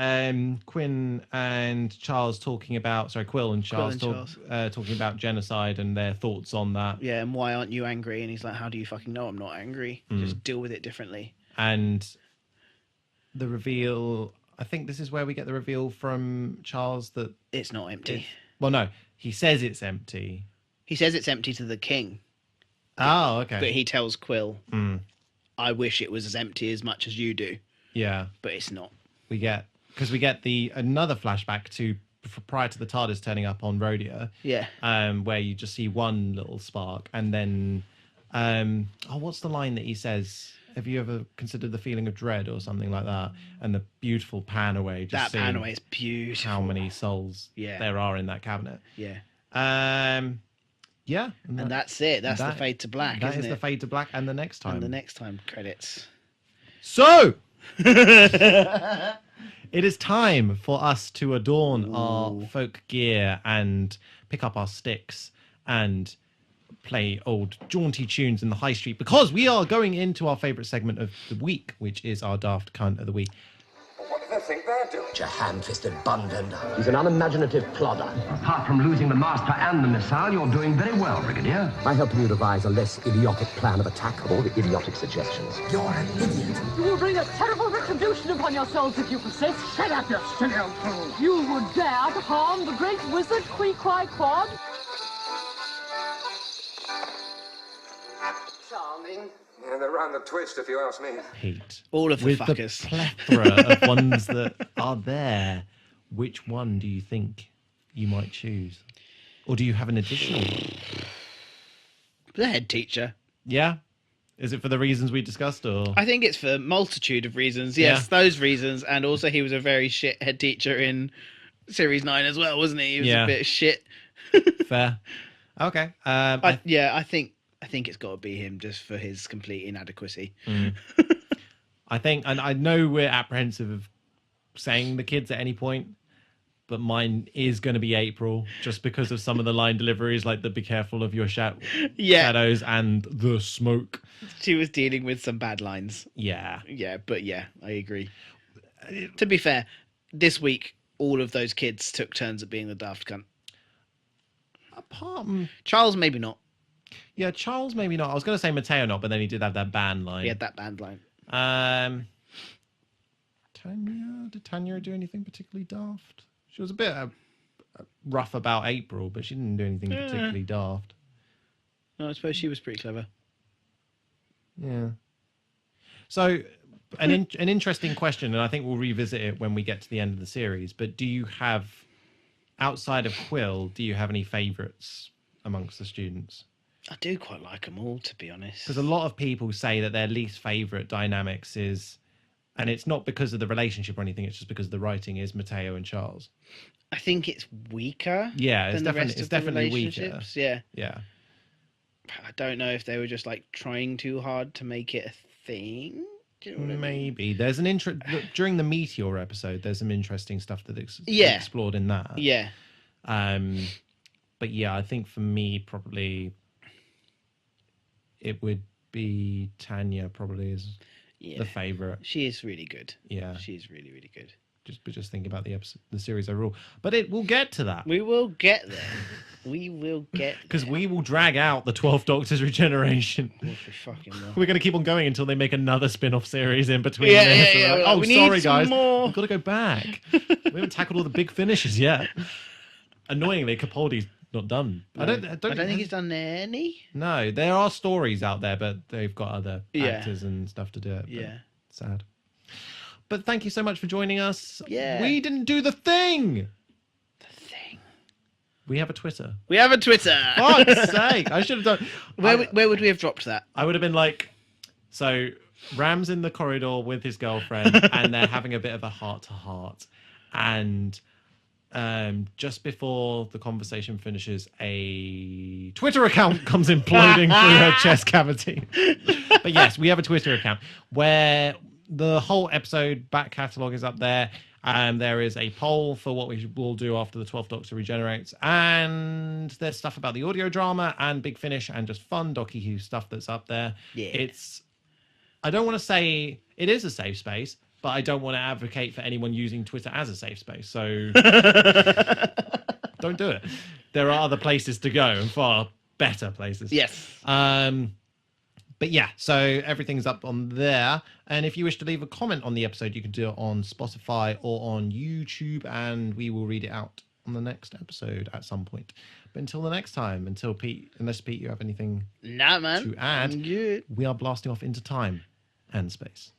Quill and Charles talking about talking about genocide and their thoughts on that. Yeah, and why aren't you angry? And he's like, how do you fucking know I'm not angry? Just deal with it differently. And the reveal, I think this is where we get the reveal from Charles that it's not empty. Well, no, he says it's empty. He says it's empty to the king. Oh, okay. But he tells Quill, I wish it was as empty as much as you do. Yeah, but it's not. We get another flashback to prior to the TARDIS turning up on Rhodia. Yeah. Where you just see one little spark, and then, what's the line that he says? Have you ever considered the feeling of dread or something like that? And the beautiful pan away. Just that pan away is beautiful. How many souls there are in that cabinet? Yeah. Yeah. And that's it. That's the fade to black. That is the fade to black, and the next time. And the next time credits. So. It is time for us to adorn our folk gear and pick up our sticks and play old jaunty tunes in the high street, because we are going into our favourite segment of the week, which is our daft cunt of the week. What do they think then? that do? Your ham-fisted bun vendor. He's an unimaginative plodder. Apart from losing the master and the missile, you're doing very well, Brigadier. By helping you devise a less idiotic plan of attack of all the idiotic suggestions. You're an idiot. You will bring a terrible retribution upon yourselves if you persist. Shut up, you silly old fool. You would dare to harm the great wizard Queequeg-Quad? Charming. Yeah, they're round the twist, if you ask me. Pete. All of the With fuckers. the plethora of ones that are there, which one do you think you might choose? Or do you have an additional one? The head teacher. Yeah? Is it for the reasons we discussed, or? I think it's for a multitude of reasons. Yes, those reasons. And also he was a very shit head teacher in Series 9 as well, wasn't he? He was a bit shit. Fair. Okay. I think it's got to be him just for his complete inadequacy. I think, and I know we're apprehensive of saying the kids at any point, but mine is going to be April, just because of some of the line deliveries, like the "be careful of your shadows" and the smoke. She was dealing with some bad lines. Yeah, but I agree. To be fair, this week all of those kids took turns at being the daft cunt. Apart from Charles, maybe not. Yeah, Charles maybe not. I was going to say Mateo not, but then he did have that band line. He had that band line. Tanya, did Tanya do anything particularly daft? She was a bit rough about April, but she didn't do anything particularly daft. No, I suppose she was pretty clever. Yeah. So, an interesting question, and I think we'll revisit it when we get to the end of the series, but do you have, outside of Quill, do you have any favourites amongst the students? I do quite like them all, to be honest. Because a lot of people say that their least favourite dynamics is, and it's not because of the relationship or anything, it's just because the writing is Mateo and Charles. I think it's weaker. Yeah, it's definitely weaker. Yeah. Yeah. I don't know if they were just like trying too hard to make it a thing. Do you know what I mean? Maybe. There's an during the Meteor episode, there's some interesting stuff that explored in that. Yeah. But yeah, I think for me, probably it would be Tanya. Probably is the favorite. She is really good. Yeah, she's really, really good. Just thinking about the series overall, but we'll get to that. We will get there. We will get because we will drag out the 12th Doctor's regeneration. We're going to keep on going until they make another spin-off series in between. Oh, sorry guys, we've got to go back. We haven't tackled all the big finishes yet. Annoyingly, Capaldi's not done. No. I don't think he's done any. No, there are stories out there, but they've got other actors and stuff to do it. Yeah, sad. But thank you so much for joining us. Yeah, we didn't do the thing. We have a Twitter. Fuck's sake! I should have done. Where would we have dropped that? I would have been like, so Ram's in the corridor with his girlfriend, and they're having a bit of a heart-to-heart, and just before the conversation finishes, a Twitter account comes imploding through her chest cavity. But yes, we have a Twitter account where the whole episode back catalogue is up there. And there is a poll for what we will do after the 12th Doctor regenerates. And there's stuff about the audio drama and Big Finish and just fun Docky Who stuff that's up there. Yeah. I don't want to say it is a safe space, but I don't want to advocate for anyone using Twitter as a safe space. So don't do it. There are other places to go and far better places. Yes. But yeah, so everything's up on there. And if you wish to leave a comment on the episode, you can do it on Spotify or on YouTube, and we will read it out on the next episode at some point. But until the next time, unless Pete, you have anything to add, we are blasting off into time and space.